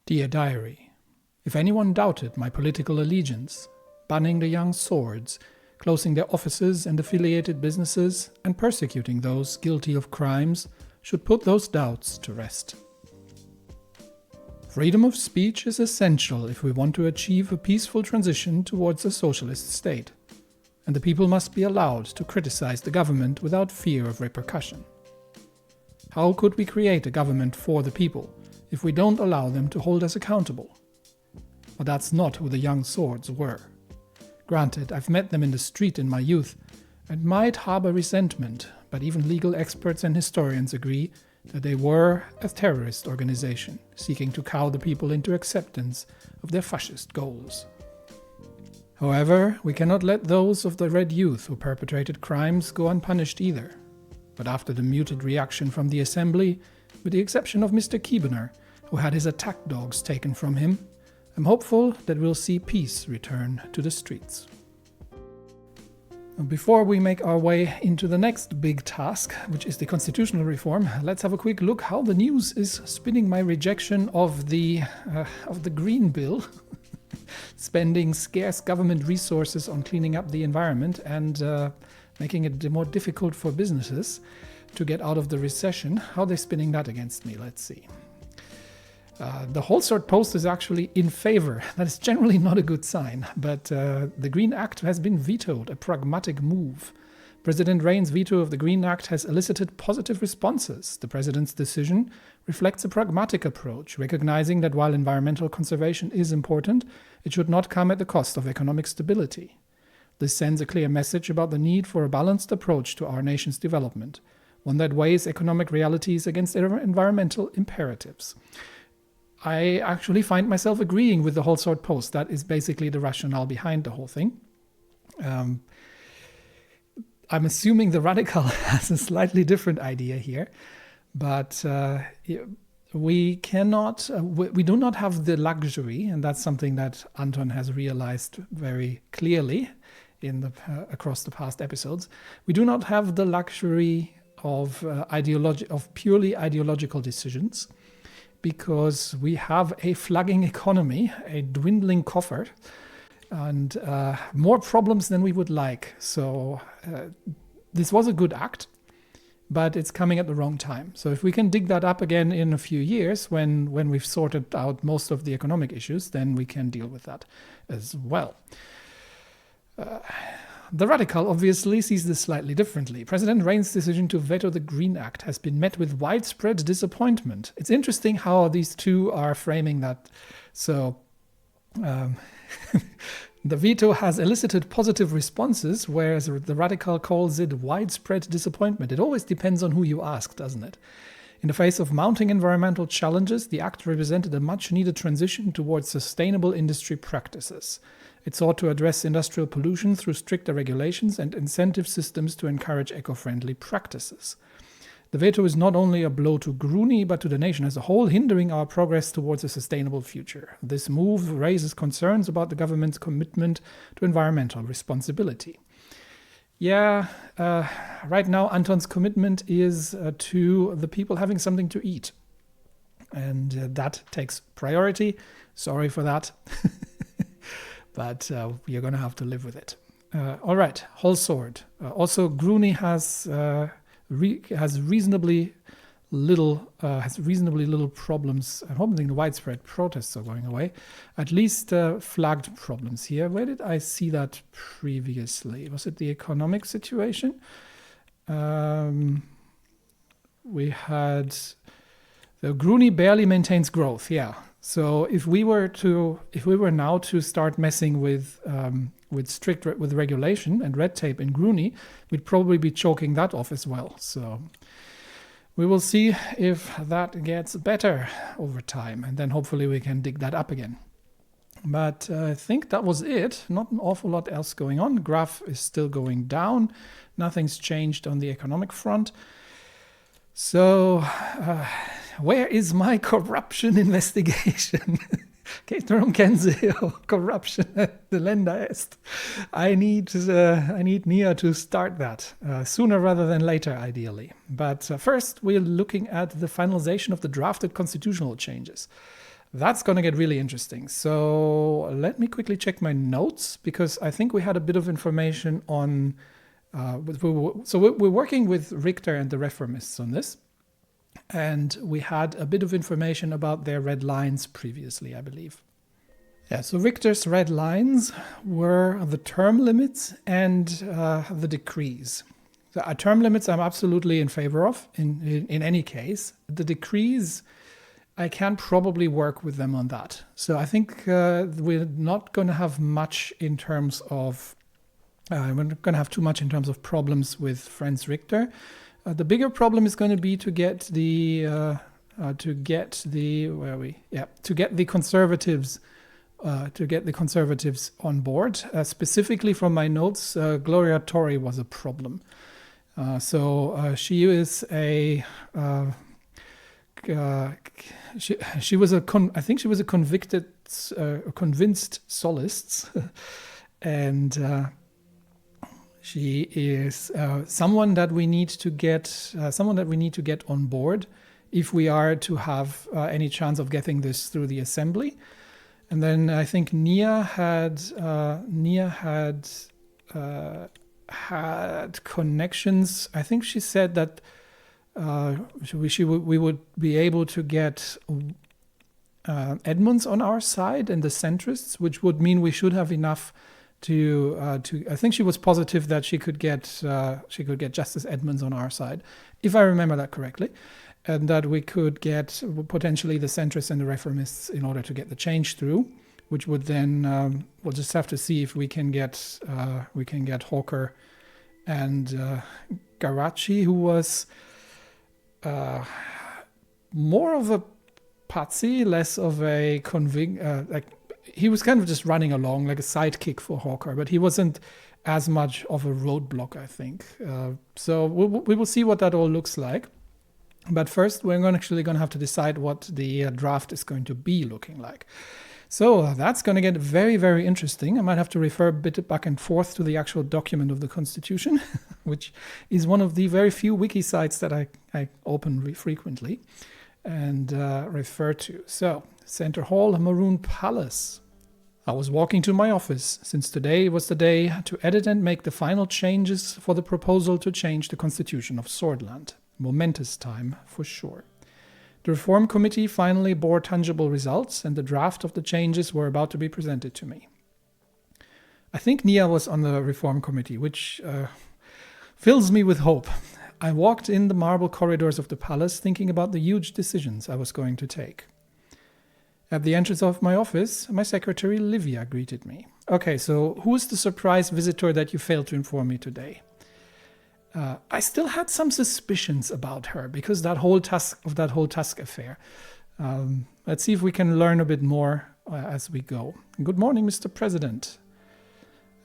Dear Diary, if anyone doubted my political allegiance, banning the young swords, closing their offices and affiliated businesses, and persecuting those guilty of crimes, should put those doubts to rest. Freedom of speech is essential if we want to achieve a peaceful transition towards a socialist state, and the people must be allowed to criticize the government without fear of repercussion. How could we create a government for the people if we don't allow them to hold us accountable? But that's not who the young swords were. Granted, I've met them in the street in my youth and might harbor resentment, but even legal experts and historians agree that they were a terrorist organization seeking to cow the people into acceptance of their fascist goals. However, we cannot let those of the Red Youth who perpetrated crimes go unpunished either. But after the muted reaction from the assembly, with the exception of Mr. Kiebener, who had his attack dogs taken from him, I'm hopeful that we'll see peace return to the streets. Before we make our way into the next big task, which is the constitutional reform, let's have a quick look how the news is spinning my rejection of the Green Bill, spending scarce government resources on cleaning up the environment and making it more difficult for businesses to get out of the recession. How are they spinning that against me? Let's see. The Whole Sword Post is actually in favor. That is generally not a good sign, but the Green Act has been vetoed, a pragmatic move. President Rayne's veto of the Green Act has elicited positive responses. The president's decision reflects a pragmatic approach, recognizing that while environmental conservation is important, it should not come at the cost of economic stability. This sends a clear message about the need for a balanced approach to our nation's development, one that weighs economic realities against environmental imperatives. I actually find myself agreeing with the Whole Sword Post. That is basically the rationale behind the whole thing. I'm assuming the Radical has a slightly different idea here, but we do not have the luxury, and that's something that Anton has realized very clearly across the past episodes. We do not have the luxury of purely ideological decisions, because we have a flagging economy, a dwindling coffer, and more problems than we would like. So this was a good act, but it's coming at the wrong time. So if we can dig that up again in a few years, when we've sorted out most of the economic issues, then we can deal with that as well. The Radical obviously sees this slightly differently. President Rayne's decision to veto the Green Act has been met with widespread disappointment. It's interesting how these two are framing that. So the veto has elicited positive responses, whereas the Radical calls it widespread disappointment. It always depends on who you ask, doesn't it? In the face of mounting environmental challenges, the act represented a much-needed transition towards sustainable industry practices. It sought to address industrial pollution through stricter regulations and incentive systems to encourage eco-friendly practices. The veto is not only a blow to Gruny, but to the nation as a whole, hindering our progress towards a sustainable future. This move raises concerns about the government's commitment to environmental responsibility. Right now Anton's commitment is to the people having something to eat. And that takes priority. Sorry for that. But you're going to have to live with it. All right, Whole Sword. Also, Gruny has reasonably little problems. I'm hoping the widespread protests are going away. At least flagged problems here. Where did I see that previously? Was it the economic situation? We had the Gruny barely maintains growth. Yeah. So if we were now to start messing with regulation and red tape in Gruny, we'd probably be choking that off as well. So we will see if that gets better over time, and then hopefully we can dig that up again. But I think that was it. Not an awful lot else going on. Graph is still going down. Nothing's changed on the economic front. So where is my corruption investigation? Darum Kenseo, corruption at the Länder ist. I need Nia to start that sooner rather than later, ideally. But first, we're looking at the finalization of the drafted constitutional changes. That's going to get really interesting. So let me quickly check my notes, because I think we had a bit of information on... we're working with Richter and the Reformists on this. And we had a bit of information about their red lines previously, I believe. Yeah, so Richter's red lines were the term limits and the decrees. The term limits I'm absolutely in favor of in any case. The decrees, I can probably work with them on that. So I think we're not going to have much in terms of... we're not going to have too much in terms of problems with Franz Richter. The bigger problem is going to be to get the conservatives on board. Specifically from my notes, Gloria Torre was a problem. She is a she was a I think she was a convinced solist, and she is someone that we need to get on board if we are to have any chance of getting this through the assembly. And then I think Nia had connections. I think she said that we would be able to get Edmunds on our side and the centrists, which would mean we should have enough to I think she was positive that she could get Justice Edmunds on our side, if I remember that correctly, and that we could get potentially the centrists and the reformists in order to get the change through, which would then we'll just have to see if we can get Hawker and Garachi, who was more of a patsy, less of a he was kind of just running along like a sidekick for Hawker, but he wasn't as much of a roadblock, I think. So we will see what that all looks like. But first, we're actually going to have to decide what the draft is going to be looking like. So that's going to get very, very interesting. I might have to refer a bit back and forth to the actual document of the Constitution, which is one of the very few wiki sites that I open frequently and refer to. So, Center Hall, Maroon Palace. I was walking to my office, since today was the day to edit and make the final changes for the proposal to change the Constitution of Swordland. Momentous time, for sure. The Reform Committee finally bore tangible results, and the draft of the changes were about to be presented to me. I think Nia was on the Reform Committee, which fills me with hope. I walked in the marble corridors of the palace thinking about the huge decisions I was going to take. At the entrance of my office, my secretary Livia greeted me. Okay, so who is the surprise visitor that you failed to inform me today? I still had some suspicions about her because that whole Tusk affair. Let's see if we can learn a bit more as we go. Good morning, Mr. President.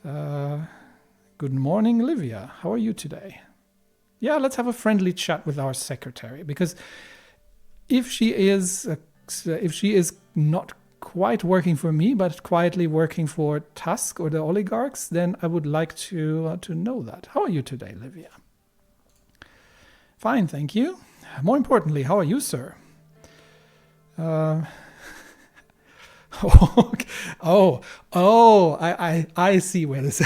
Good morning, Livia. How are you today? Yeah, let's have a friendly chat with our secretary, because if she is not quite working for me, but quietly working for Tusk or the oligarchs, then I would like to know that. How are you today, Livia? Fine, thank you. More importantly, how are you, sir? I see where this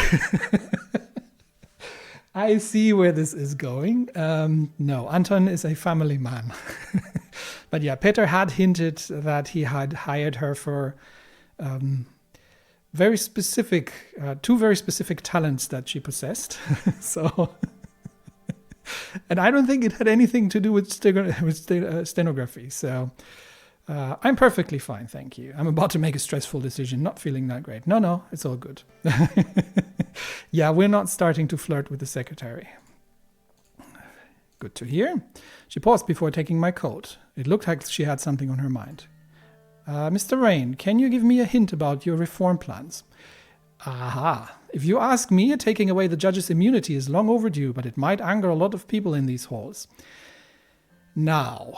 I see where this is going. No, Anton is a family man. But yeah, Peter had hinted that he had hired her for two very specific talents that she possessed. So, and I don't think it had anything to do with stenography. So I'm perfectly fine, thank you. I'm about to make a stressful decision, not feeling that great. No, it's all good. Yeah, we're not starting to flirt with the secretary. Good to hear. She paused before taking my coat. It looked like she had something on her mind. Mr. Rayne, can you give me a hint about your reform plans? Aha. If you ask me, taking away the judge's immunity is long overdue, but it might anger a lot of people in these halls. Now,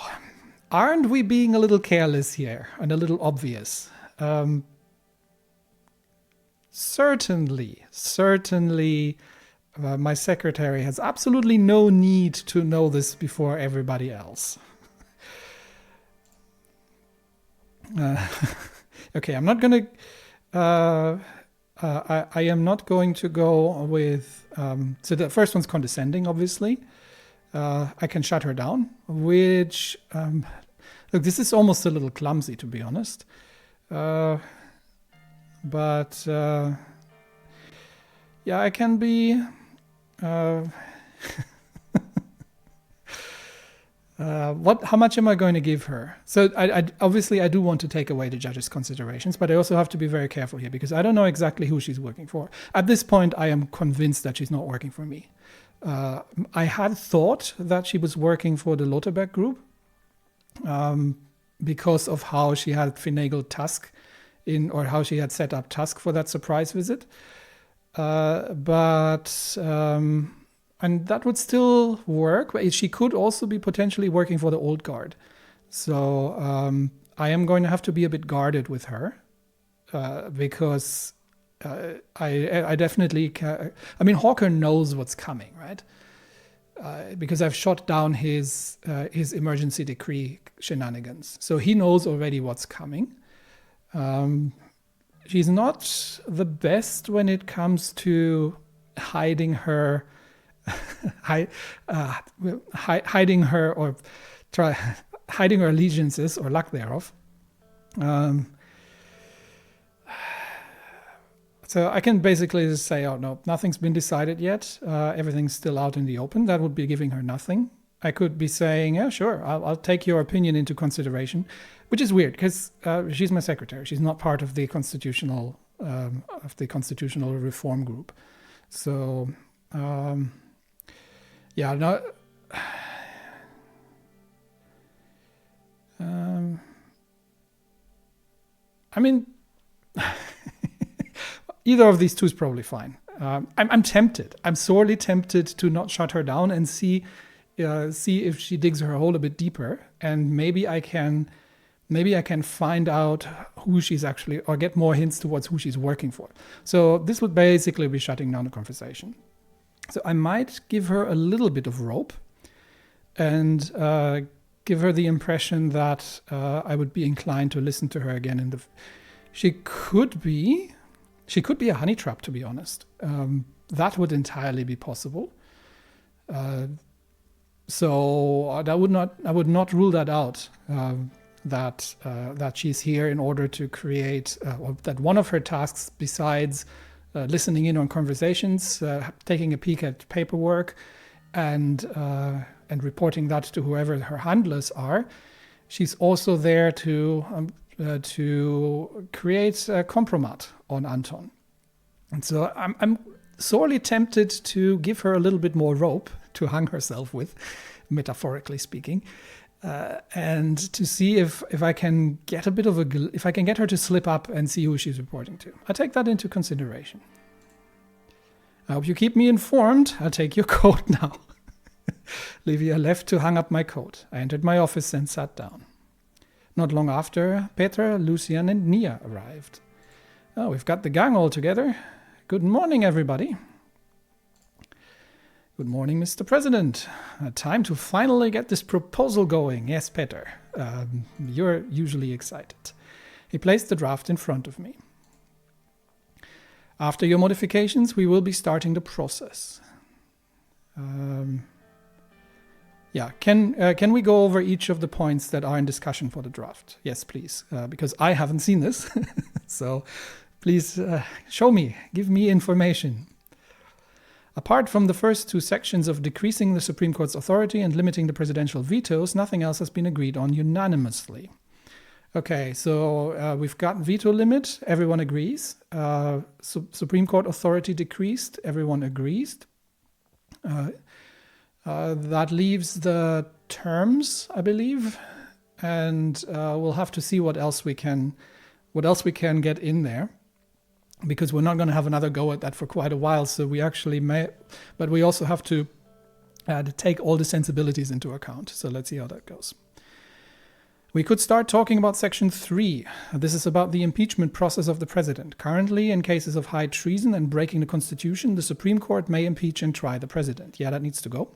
aren't we being a little careless here and a little obvious? Certainly, my secretary has absolutely no need to know this before everybody else. Okay, I'm not going to... I am not going to go with... so the first one's condescending, obviously. I can shut her down, which... look, this is almost a little clumsy, to be honest. But... yeah, I can be... how much am I going to give her? So obviously I do want to take away the judge's considerations, but I also have to be very careful here because I don't know exactly who she's working for. At this point, I am convinced that she's not working for me. I had thought that she was working for the Lauterberg group because of how she had finagled Tusk or how she had set up Tusk for that surprise visit. And that would still work. She could also be potentially working for the old guard. So I am going to have to be a bit guarded with her because I definitely I mean, Hawker knows what's coming, right? Because I've shot down his emergency decree shenanigans. So he knows already what's coming. She's not the best when it comes to hiding her... hiding her or hiding her allegiances or lack thereof. So I can basically just say, oh no, nothing's been decided yet. Everything's still out in the open. That would be giving her nothing. I could be saying, yeah, sure, I'll take your opinion into consideration, which is weird because she's my secretary. She's not part of the constitutional reform group. So. Yeah, no. I mean, either of these two is probably fine. I'm tempted. I'm sorely tempted to not shut her down and see if she digs her hole a bit deeper, and maybe I can find out who she's actually, or get more hints towards who she's working for. So this would basically be shutting down the conversation. So I might give her a little bit of rope and give her the impression that I would be inclined to listen to her again. She could be a honey trap, to be honest. That would entirely be possible. So I would not rule that out. That she's here in order to create, or that one of her tasks besides listening in on conversations, taking a peek at paperwork, and reporting that to whoever her handlers are. She's also there to create a compromat on Anton. And so I'm sorely tempted to give her a little bit more rope to hang herself with, metaphorically speaking, and to see if I can get if I can get her to slip up and see who she's reporting to. I take that into consideration. I hope you keep me informed. I'll take your coat now. Livia left to hang up my coat. I entered my office and sat down. Not long after, Petra, Lucian, and Nia arrived. Oh, we've got the gang all together. Good morning, everybody. Good morning, Mr. President. Time to finally get this proposal going. Yes, Peter. You're usually excited. He placed the draft in front of me. After your modifications, we will be starting the process. Yeah, can we go over each of the points that are in discussion for the draft? Yes, please, because I haven't seen this. So please show me, give me information. Apart from the first two sections of decreasing the Supreme Court's authority and limiting the presidential vetoes, nothing else has been agreed on unanimously. Okay, so we've got veto limit, everyone agrees. Supreme Court authority decreased, everyone agrees. That leaves the terms, I believe, and we'll have to see what else we can get in there, because we're not going to have another go at that for quite a while. So we actually may, but we also have to take all the sensibilities into account. So let's see how that goes. We could start talking about Section 3. This is about the impeachment process of the president. Currently, in cases of high treason and breaking the Constitution, the Supreme Court may impeach and try the president. Yeah, that needs to go.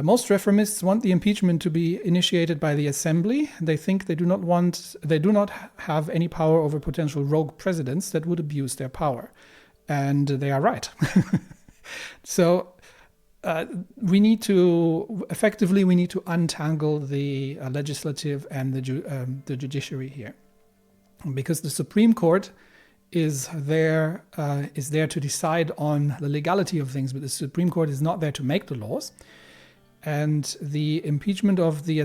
Most reformists want the impeachment to be initiated by the assembly. They think they do not have any power over potential rogue presidents that would abuse their power. And they are right. So we need to untangle the legislative and the judiciary here, because the Supreme Court is there to decide on the legality of things, but the Supreme Court is not there to make the laws. And the impeachment of the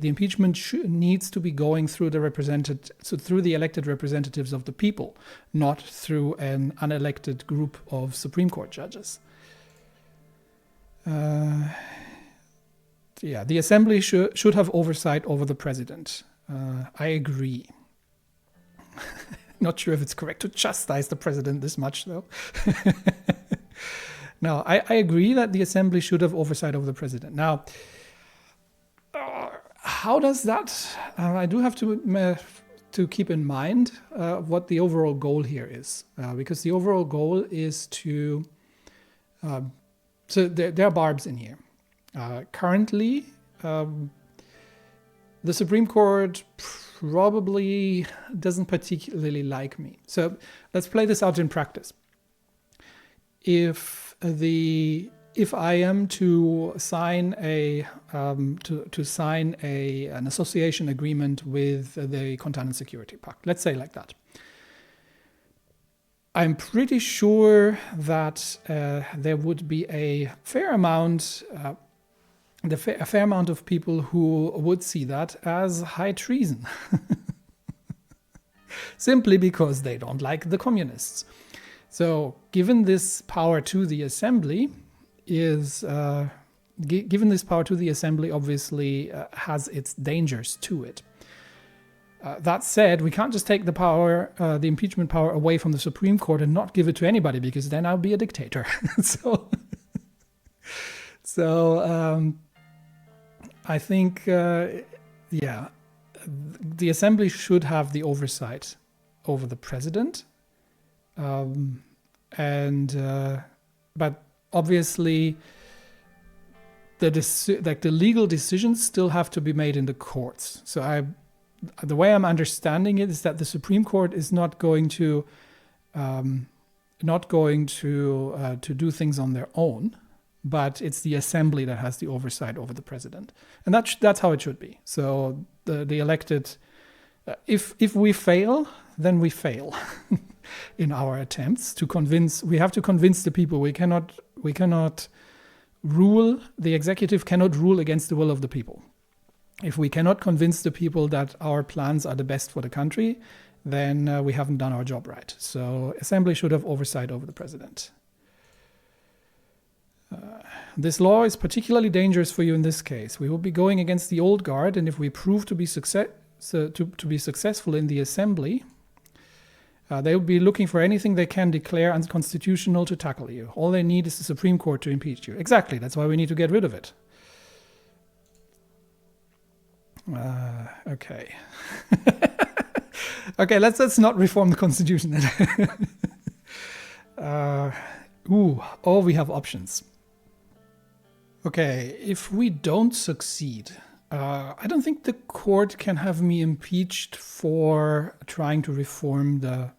impeachment needs to be going through through the elected representatives of the people, not through an unelected group of Supreme Court judges. The assembly should have oversight over the president. I agree. Not sure if it's correct to chastise the president this much, though. No, I agree that the assembly should have oversight over the president. Now, how does that? I do have to keep in mind what the overall goal here is, because the overall goal is to. So there are barbs in here. Currently, the Supreme Court probably doesn't particularly like me. So let's play this out in practice. If I am to sign an association agreement with the Content and Security Pact, let's say like that, I'm pretty sure that there would be a fair amount of people who would see that as high treason, simply because they don't like the communists. So, given this power to the assembly obviously has its dangers to it. That said, we can't just take the impeachment power away from the Supreme Court and not give it to anybody, because then I'll be a dictator. I think, the assembly should have the oversight over the president. But obviously, the legal decisions still have to be made in the courts. So the way I'm understanding it is that the Supreme Court is not going to do things on their own, but it's the assembly that has the oversight over the president, and that's how it should be. So the elected, if we fail, then we fail in our attempts to convince. We have to convince the people. We cannot rule. The executive cannot rule against the will of the people. If we cannot convince the people that our plans are the best for the country, then we haven't done our job right. So assembly should have oversight over the president. This law is particularly dangerous for you in this case. We will be going against the old guard, and if we prove to be successful in the assembly, they will be looking for anything they can declare unconstitutional to tackle you. All they need is the Supreme Court to impeach you. Exactly, that's why we need to get rid of it. Okay. Okay, let's not reform the Constitution then. We have options. Okay, if we don't succeed, I don't think the court can have me impeached for trying to reform the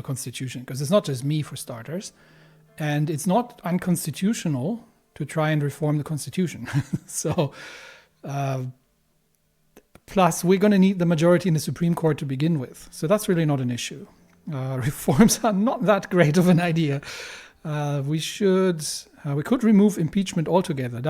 Constitution, because it's not just me, for starters, and it's not unconstitutional to try and reform the Constitution. So, plus we're going to need the majority in the Supreme Court to begin with, so that's really not an issue. Reforms are not that great of an idea. We could remove impeachment altogether.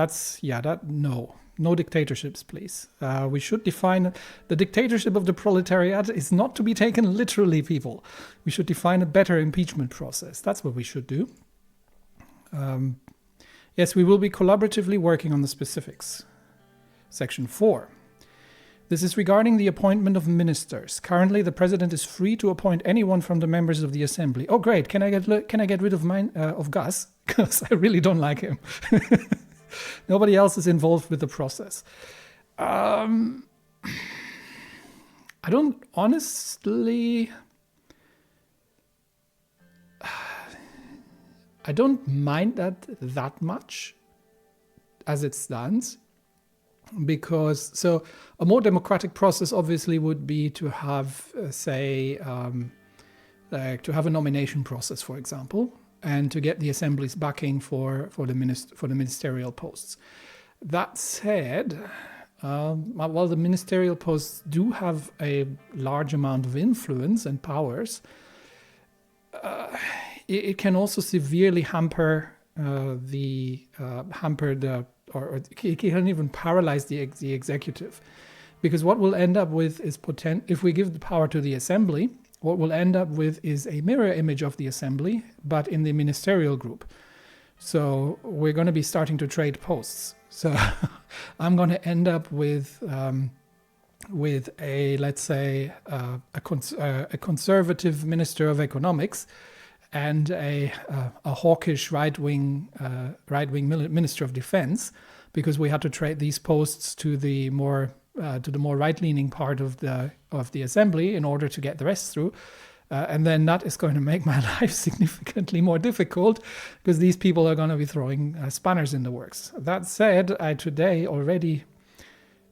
No dictatorships, please. We should define the dictatorship of the proletariat is not to be taken literally, people. We should define a better impeachment process. That's what we should do. Yes, we will be collaboratively working on the specifics. Section 4. This is regarding the appointment of ministers. Currently, the president is free to appoint anyone from the members of the assembly. Oh, great! Can I get rid of Gus? Because I really don't like him. Nobody else is involved with the process. I don't honestly. I don't mind that much as it stands, because so a more democratic process obviously would be to have, like to have a nomination process, for example, and to get the assembly's backing for the ministerial posts. That said, while the ministerial posts do have a large amount of influence and powers, it can also severely hamper or it can even paralyze the executive, because what we'll end up with is if we give the power to the assembly, what we'll end up with is a mirror image of the assembly, but in the ministerial group. So we're going to be starting to trade posts. So I'm going to end up with a, let's say, a conservative minister of economics and a hawkish right-wing minister of defense, because we had to trade these posts to the more right-leaning part of the assembly in order to get the rest through. And then that is going to make my life significantly more difficult, because these people are going to be throwing spanners in the works. That said, I today already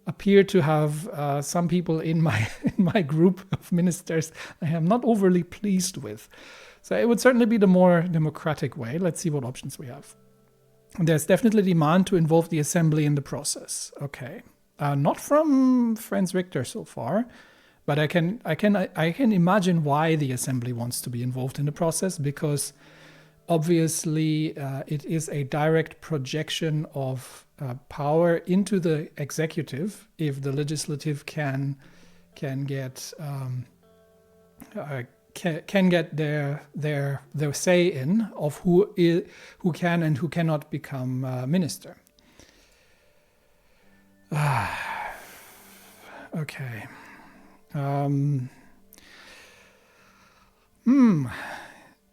appear to have some people in my group of ministers I am not overly pleased with. So it would certainly be the more democratic way. Let's see what options we have. There's definitely demand to involve the assembly in the process. Okay, not from Franz Richter so far. But I can imagine why the assembly wants to be involved in the process, because obviously it is a direct projection of power into the executive if the legislative can get their say in of who can and who cannot become minister. Okay.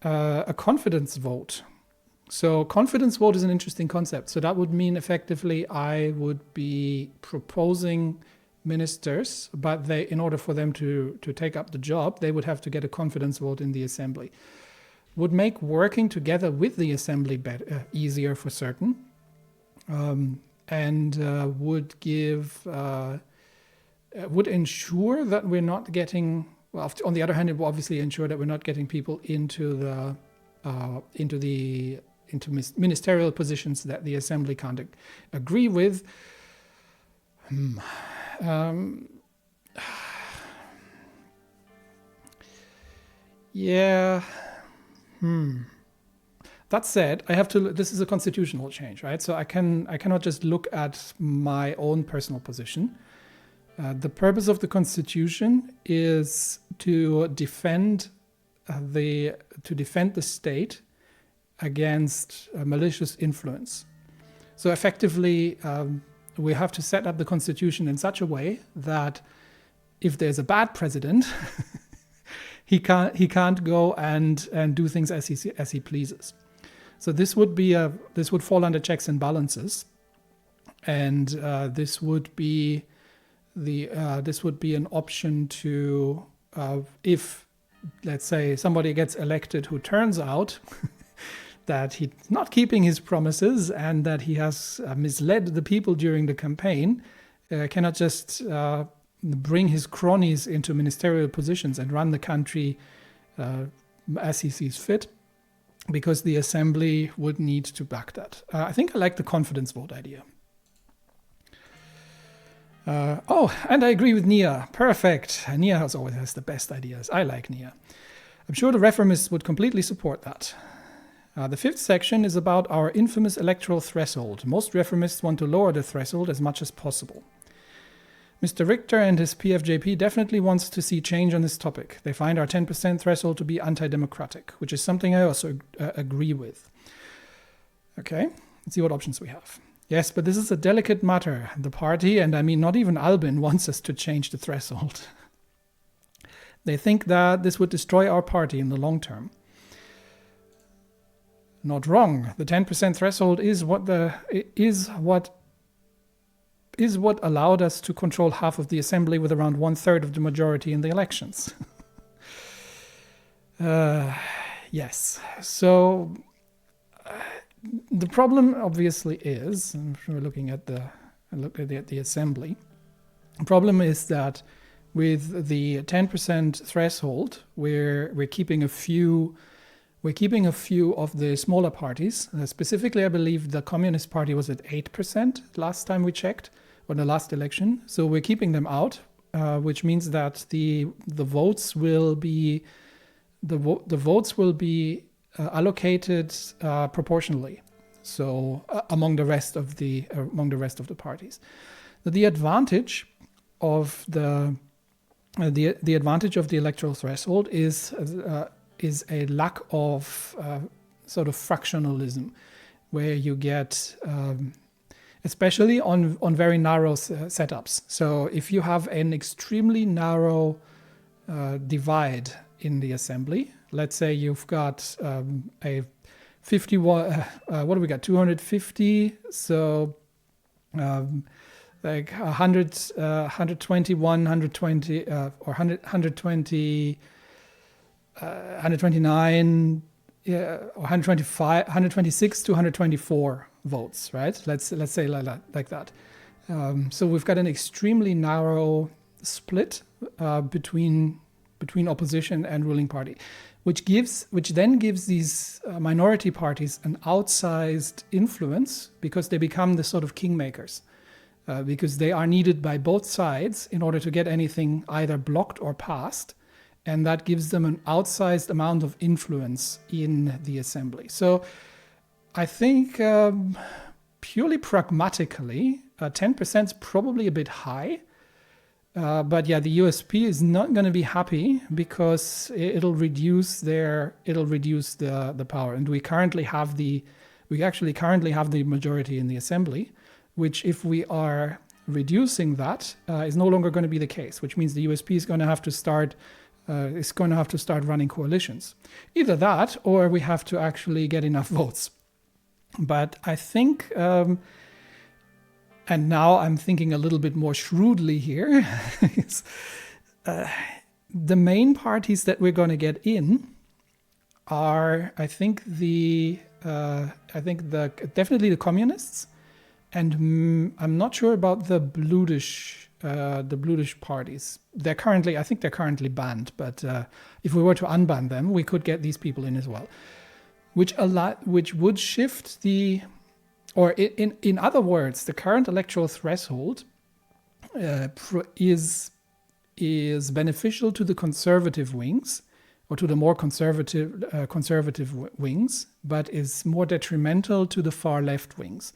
A confidence vote. So confidence vote is an interesting concept. So that would mean effectively I would be proposing ministers, but in order for them to take up the job, they would have to get a confidence vote in the assembly. Would make working together with the assembly easier for certain, and would ensure that we're not getting, well, on the other hand, it will obviously ensure that we're not getting people into ministerial positions that the assembly can't agree with. Yeah. That said, I have to. This is a constitutional change, right? So I cannot just look at my own personal position. The purpose of the Constitution is to defend the state against malicious influence. So effectively, we have to set up the Constitution in such a way that if there's a bad president, he can't go and do things as he pleases. So this would fall under checks and balances, and this would be an option to, if, let's say, somebody gets elected who turns out that he's not keeping his promises and that he has misled the people during the campaign, cannot just bring his cronies into ministerial positions and run the country as he sees fit, because the assembly would need to back that. I think I like the confidence vote idea. And I agree with Nia. Perfect. Nia always has the best ideas. I like Nia. I'm sure the reformists would completely support that. The fifth section is about our infamous electoral threshold. Most reformists want to lower the threshold as much as possible. Mr. Richter and his PFJP definitely wants to see change on this topic. They find our 10% threshold to be anti-democratic, which is something I also agree with. Okay, let's see what options we have. Yes, but this is a delicate matter. The party, and I mean not even Albin, wants us to change the threshold. They think that this would destroy our party in the long term. Not wrong. The 10% threshold is what allowed us to control half of the assembly with around 1/3 of the majority in the elections. Yes. So the problem obviously is, if we're looking at the assembly, the problem is that with the 10% threshold, we're keeping a few of the smaller parties. Specifically, I believe the Communist Party was at 8% last time we checked, or the last election. So we're keeping them out, which means that the votes will be allocated proportionally. So among the rest of the parties, the advantage of the advantage of the electoral threshold is a lack of sort of fractionalism, where you get, especially on very narrow setups. So if you have an extremely narrow divide in the assembly, let's say you've got a 51, what do we got, 250, so like 100, 121, 120, or 120, 129, or 125, 126 to 124 votes, right? Let's say like that. So we've got an extremely narrow split between opposition and ruling party, which then gives these minority parties an outsized influence, because they become the sort of kingmakers, because they are needed by both sides in order to get anything either blocked or passed. And that gives them an outsized amount of influence in the assembly. So I think purely pragmatically, 10% is probably a bit high. But yeah, the USP is not going to be happy, because it'll reduce the power. And we actually currently have the majority in the assembly, which, if we are reducing that, is no longer going to be the case, which means the USP is going to have to start running coalitions. Either that, or we have to actually get enough votes. But I think, and now I'm thinking a little bit more shrewdly here, the main parties that we're going to get in are, definitely the communists, and I'm not sure about the blutish parties. I think they're currently banned, but if we were to unban them, we could get these people in as well, which would shift or in other words, the current electoral threshold is beneficial to the conservative wings, or to the more conservative wings, but is more detrimental to the far left wings,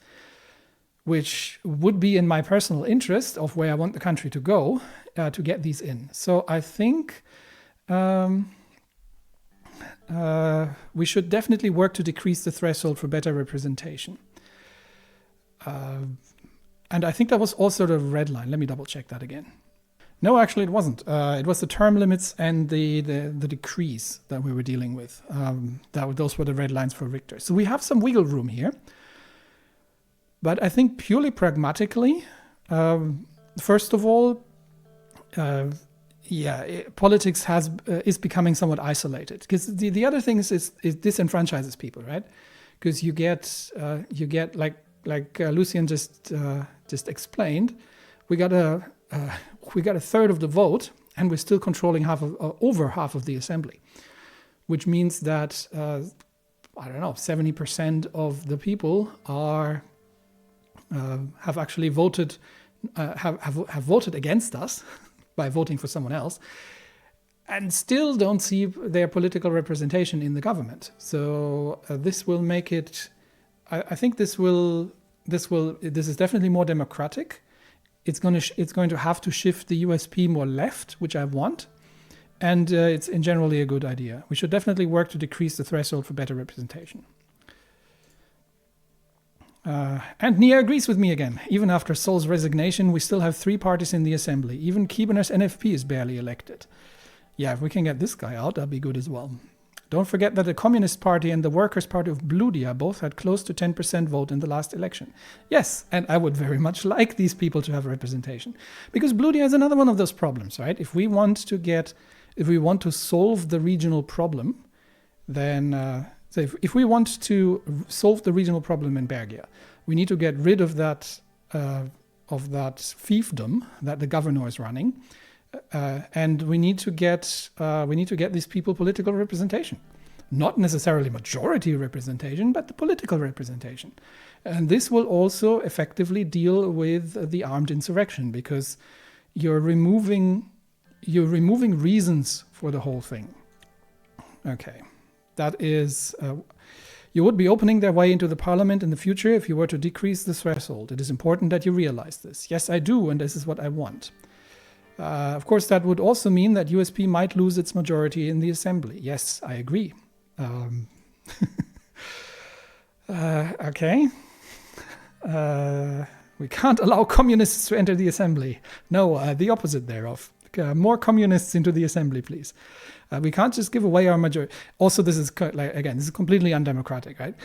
which would be in my personal interest of where I want the country to go, to get these in. So I think we should definitely work to decrease the threshold for better representation. And I think that was also the red line. Let me double check that again. No, actually it wasn't. It was the term limits and the decrease that we were dealing with. Those were the red lines for Richter. So we have some wiggle room here. But I think purely pragmatically, first of all, politics is becoming somewhat isolated, because the other thing is it disenfranchises people, right? Because you get like Lucian just explained, we got a third of the vote, and we're still controlling over half of the assembly, which means that 70% of the people have actually voted have voted against us by voting for someone else, and still don't see their political representation in the government. So this will make it. I think this is definitely more democratic. It's going to have to shift the USP more left, which I want, and it's in generally a good idea. We should definitely work to decrease the threshold for better representation. And Nia agrees with me again. Even after Sol's resignation, we still have 3 parties in the assembly. Even Kiebener's NFP is barely elected. Yeah, if we can get this guy out, that'd be good as well. Don't forget that the Communist Party and the Workers' Party of Bludia both had close to 10% vote in the last election. Yes, and I would very much like these people to have representation. Because Bludia is another one of those problems, right? If we want to solve the regional problem, then So if we want to solve the regional problem in Bergia, we need to get rid of that fiefdom that the governor is running, and we need to get these people political representation, not necessarily majority representation, but the political representation. And this will also effectively deal with the armed insurrection, because you're removing reasons for the whole thing. Okay, that is, you would be opening their way into the parliament in the future if you were to decrease the threshold. It is important that you realize this. Yes, I do, and this is what I want. Of course, that would also mean that USP might lose its majority in the assembly. Yes, I agree. Okay. We can't allow communists to enter the assembly. No, the opposite thereof. More communists into the assembly, please. We can't just give away our majority. Also, this is this is completely undemocratic, right?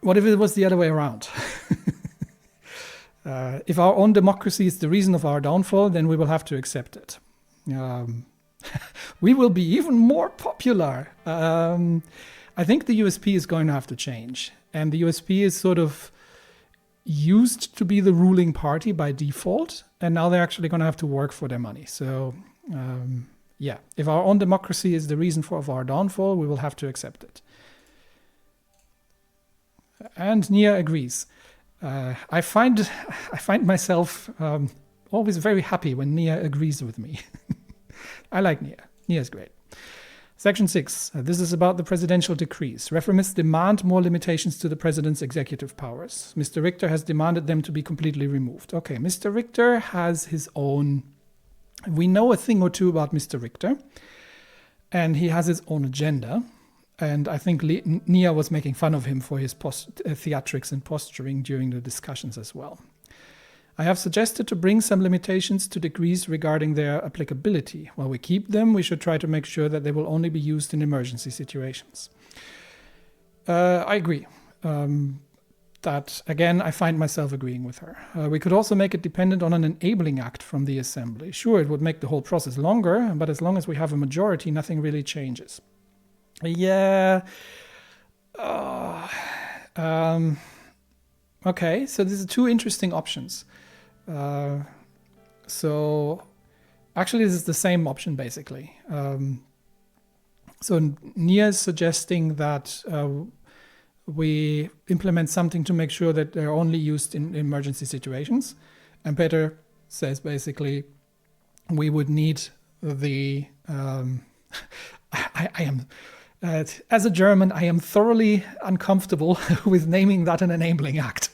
What if it was the other way around? If our own democracy is the reason of our downfall, then we will have to accept it. We will be even more popular. I think the USP is going to have to change. And the USP is sort of used to be the ruling party by default, and now they're actually going to have to work for their money. So, yeah, if our own democracy is the reason of our downfall, we will have to accept it. And Nia agrees. I find myself always very happy when Nia agrees with me. I like Nia. Nia's great. Section 6. This is about the presidential decrees. Reformists demand more limitations to the president's executive powers. Mr. Richter has demanded them to be completely removed. Okay, Mr. Richter has his own... We know a thing or two about Mr. Richter, and he has his own agenda. And I think Nia was making fun of him for his theatrics and posturing during the discussions as well. I have suggested to bring some limitations to decrees regarding their applicability. While we keep them, we should try to make sure that they will only be used in emergency situations. I agree. That, again, I find myself agreeing with her. We could also make it dependent on an enabling act from the assembly. Sure, it would make the whole process longer, but as long as we have a majority, nothing really changes. Yeah. Okay, so these are two interesting options. So actually, this is the same option, basically. So Nia is suggesting that we implement something to make sure that they're only used in emergency situations. And Peter says, basically, we would need the... I am... as a German, I am thoroughly uncomfortable with naming that an enabling act.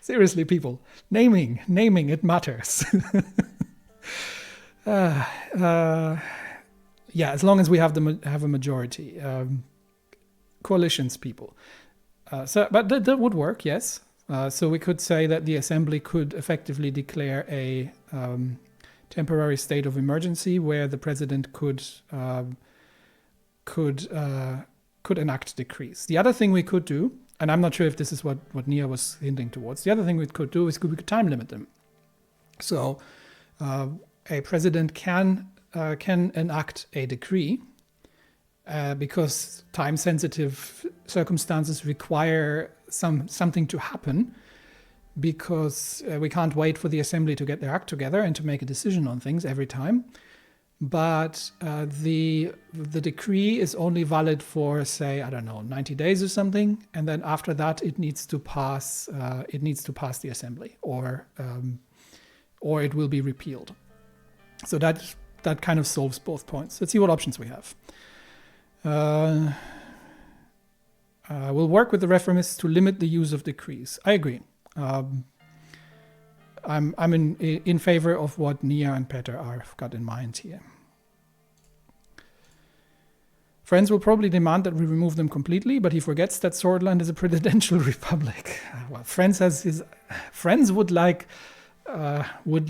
Seriously, people, naming, it matters. Yeah, as long as we have a majority, coalitions, people. But that would work, yes. So we could say that the assembly could effectively declare a temporary state of emergency where the president could enact decrees. The other thing we could do, and I'm not sure if this is what Nia was hinting towards, the other thing we could do is we could time limit them. So a president can enact a decree because time-sensitive circumstances require something to happen, because we can't wait for the assembly to get their act together and to make a decision on things every time. But the decree is only valid for, say, I don't know, 90 days or something, and then after that it needs to pass. It needs to pass the assembly, or it will be repealed. So that kind of solves both points. Let's see what options we have. We'll work with the reformists to limit the use of decrees. I agree. I'm in favor of what Nia and Peter have got in mind here. Friends will probably demand that we remove them completely, but he forgets that Swordland is a presidential republic. Well, Friends would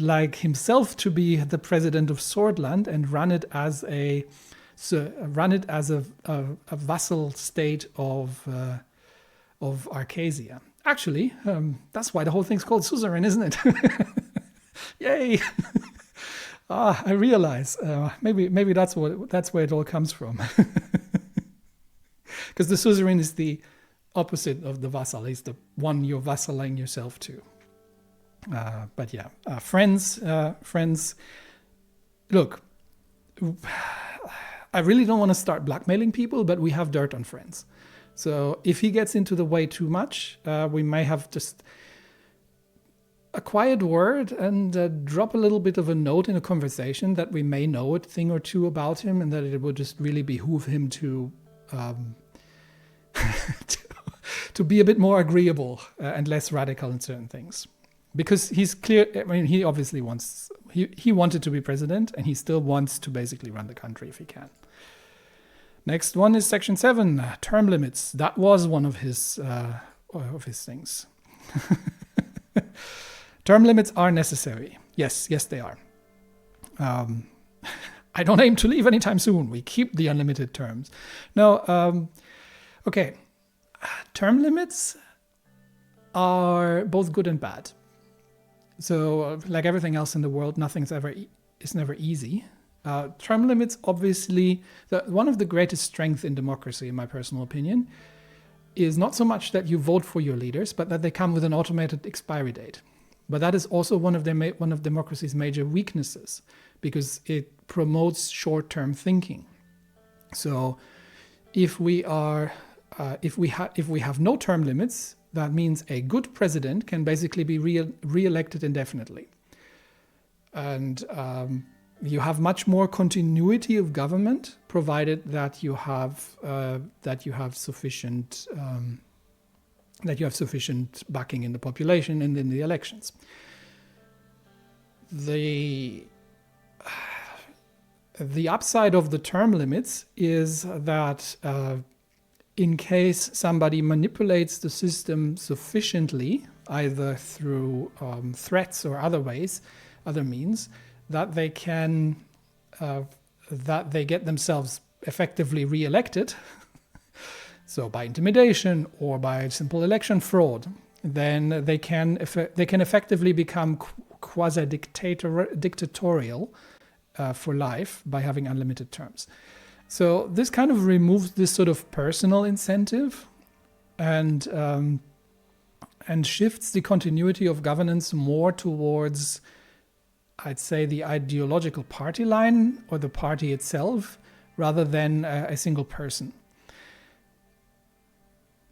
like himself to be the president of Swordland and run it as a vassal state of Arcasia. Actually, that's why the whole thing's called Suzerain, isn't it? Yay! I realize maybe that's where it all comes from. Because the suzerain is the opposite of the vassal. He's the one you're vassaling yourself to. But yeah, friends. Look, I really don't want to start blackmailing people, but we have dirt on friends. So if he gets into the way too much, we may have just a quiet word and drop a little bit of a note in a conversation that we may know a thing or two about him, and that it would just really behoove him to to be a bit more agreeable and less radical in certain things. Because he's clear, I mean, he obviously wants, he wanted to be president, and he still wants to basically run the country if he can. Next one is Section 7, term limits. That was one of his things. Term limits are necessary. Yes, they are. I don't aim to leave anytime soon. We keep the unlimited terms. No, okay. Term limits are both good and bad. So, like everything else in the world, is never easy. Term limits, obviously, one of the greatest strengths in democracy, in my personal opinion, is not so much that you vote for your leaders, but that they come with an automated expiry date. But that is also one of democracy's major weaknesses, because it promotes short-term thinking. So, if we have no term limits, that means a good president can basically be re-elected indefinitely, and you have much more continuity of government, provided that you have sufficient backing in the population and in the elections. The upside of the term limits is that in case somebody manipulates the system sufficiently, either through threats or other means, that they get themselves effectively re-elected, so by intimidation or by simple election fraud, then they can effectively become quasi-dictatorial for life by having unlimited terms. So this kind of removes this sort of personal incentive and shifts the continuity of governance more towards, I'd say, the ideological party line or the party itself, rather than a single person.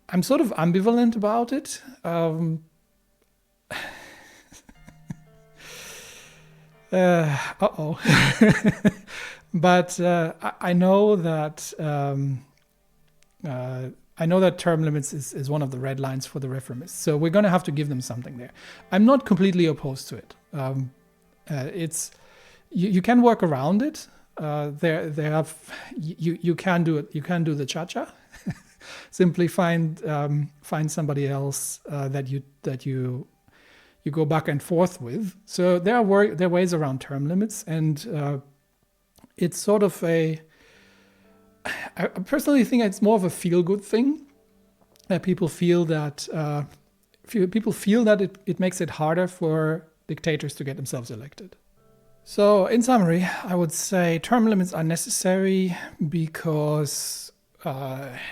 I'm sort of ambivalent about it. But I know that term limits is one of the red lines for the reformists. So we're going to have to give them something there. I'm not completely opposed to it. You can work around it. You can do it. You can do the cha-cha. Simply find somebody else that you go back and forth with. So there are ways around term limits, and it's sort of I personally think it's more of a feel-good thing. People feel that it makes it harder for dictators to get themselves elected. So in summary, I would say term limits are necessary because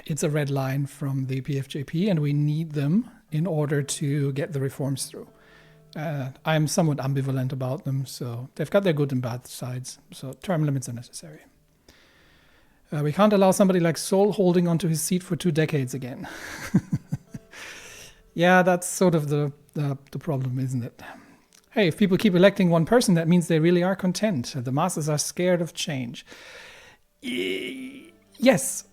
it's a red line from the PFJP, and we need them in order to get the reforms through. I'm somewhat ambivalent about them, so they've got their good and bad sides. So term limits are necessary. We can't allow somebody like Sol holding onto his seat for 2 decades again. Yeah, that's sort of the problem, isn't it? Hey, if people keep electing one person, that means they really are content. The masses are scared of change. Yes,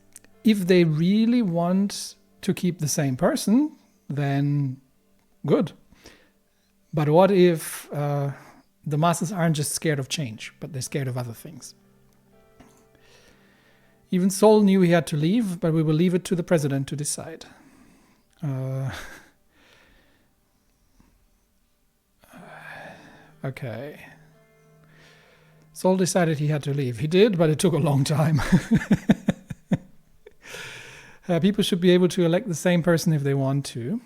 if they really want to keep the same person, then good. But what if the masses aren't just scared of change, but they're scared of other things? Even Sol knew he had to leave, but we will leave it to the president to decide. Okay. Sol decided he had to leave. He did, but it took a long time. People should be able to elect the same person if they want to.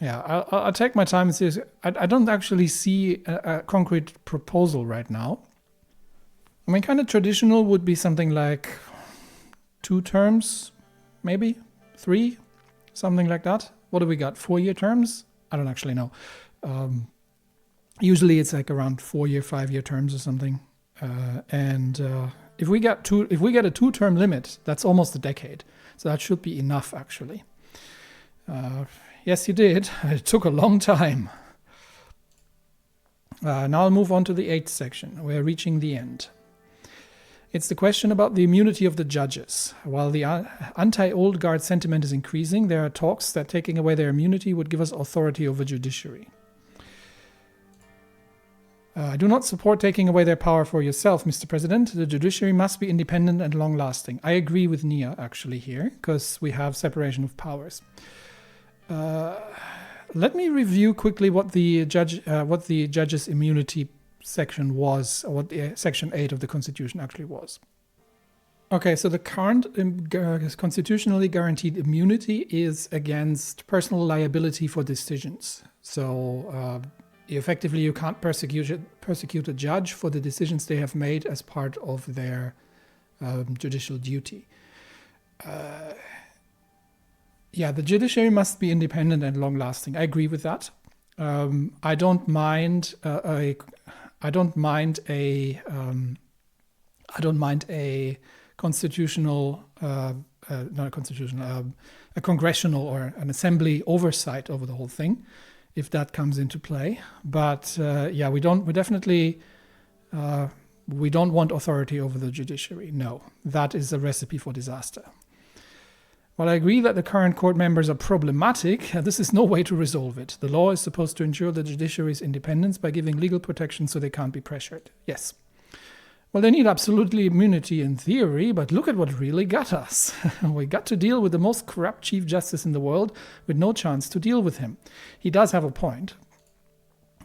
Yeah, I'll take my time and see. I don't actually see a concrete proposal right now. I mean, kind of traditional would be something like 2 terms, maybe 3, something like that. What do we got? 4-year terms? I don't actually know. Usually it's like around 4-year, 5-year terms or something. If we get a 2-term limit, that's almost a decade. So that should be enough, actually. Yes, you did. It took a long time. Now I'll move on to the 8th section. We're reaching the end. It's the question about the immunity of the judges. While the anti-old guard sentiment is increasing, there are talks that taking away their immunity would give us authority over judiciary. I do not support taking away their power for yourself, Mr. President. The judiciary must be independent and long-lasting. I agree with Nia, actually, here, because we have separation of powers. Let me review quickly what the judge's immunity section was, or what the section 8 of the Constitution actually was. Okay, so the current constitutionally guaranteed immunity is against personal liability for decisions. So effectively, you can't persecute a judge for the decisions they have made as part of their judicial duty. Yeah, the judiciary must be independent and long-lasting. I agree with that. I don't mind a constitutional, a congressional or an assembly oversight over the whole thing, if that comes into play. But yeah, we don't want authority over the judiciary. No, that is a recipe for disaster. While I agree that the current court members are problematic, this is no way to resolve it. The law is supposed to ensure the judiciary's independence by giving legal protection so they can't be pressured. Yes. Well, they need absolutely immunity in theory, but look at what really got us. We got to deal with the most corrupt Chief Justice in the world with no chance to deal with him. He does have a point.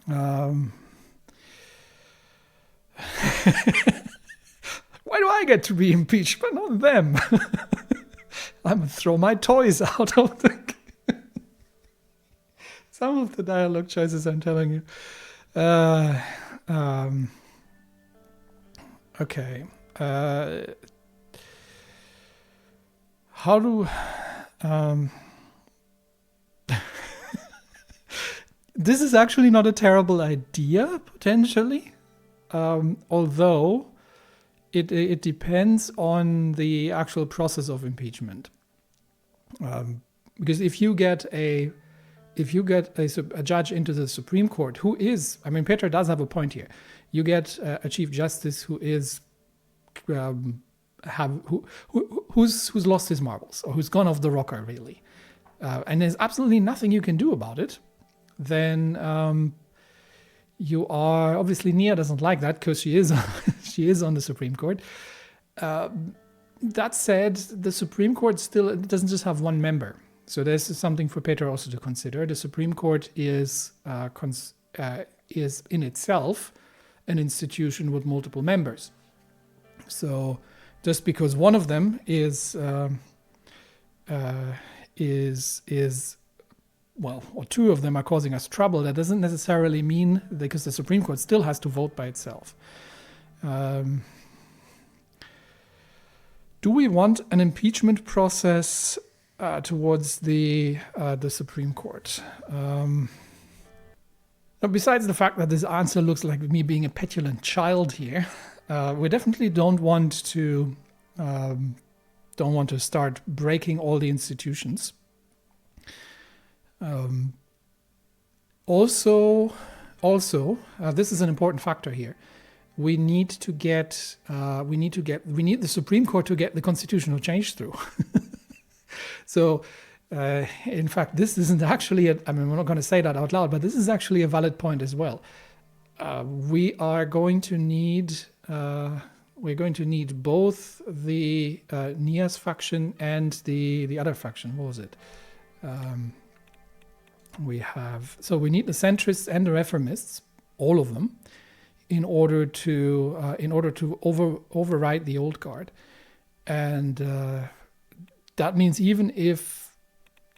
Why do I get to be impeached, but not them? I'm going to throw my toys out of the... Some of the dialogue choices, I'm telling you. Okay. How do... This is actually not a terrible idea, potentially. Although it depends on the actual process of impeachment. Because if you get a judge into the Supreme Court who is, I mean, Petra does have a point here. You get a Chief Justice who is who's lost his marbles, or who's gone off the rocker, really, and there's absolutely nothing you can do about it. Then you are, obviously Nia doesn't like that because she is on the Supreme Court. That said, the Supreme Court still doesn't just have one member. So there's something for Peter also to consider. The Supreme Court is in itself an institution with multiple members. So just because one of them is well, or two of them are causing us trouble, that doesn't necessarily mean, because the Supreme Court still has to vote by itself. Do we want an impeachment process towards the Supreme Court? Besides the fact that this answer looks like me being a petulant child here, we definitely don't want to start breaking all the institutions. Also, this is an important factor here. We need the Supreme Court to get the constitutional change through. So, in fact, this isn't actually we're not going to say that out loud, but this is actually a valid point as well. We are going to need both the Nia's faction and the other faction. What was it? We need the centrists and the reformists, all of them, in order to override the old guard, and that means even if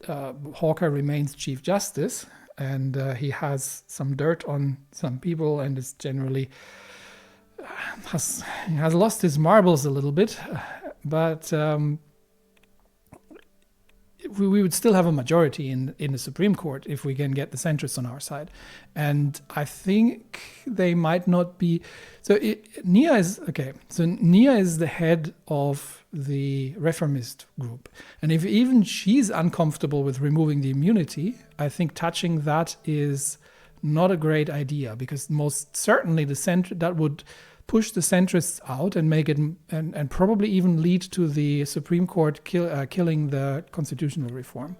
Hawker remains Chief Justice, and he has some dirt on some people, and is generally has lost his marbles a little bit, but we would still have a majority in the Supreme Court if we can get the centrists on our side. And I think they might not be. So Nia is okay. So Nia is the head of the reformist group, and if even she's uncomfortable with removing the immunity, I think touching that is not a great idea, because most certainly that would push the centrists out and make it, and probably even lead to the Supreme Court killing the constitutional reform.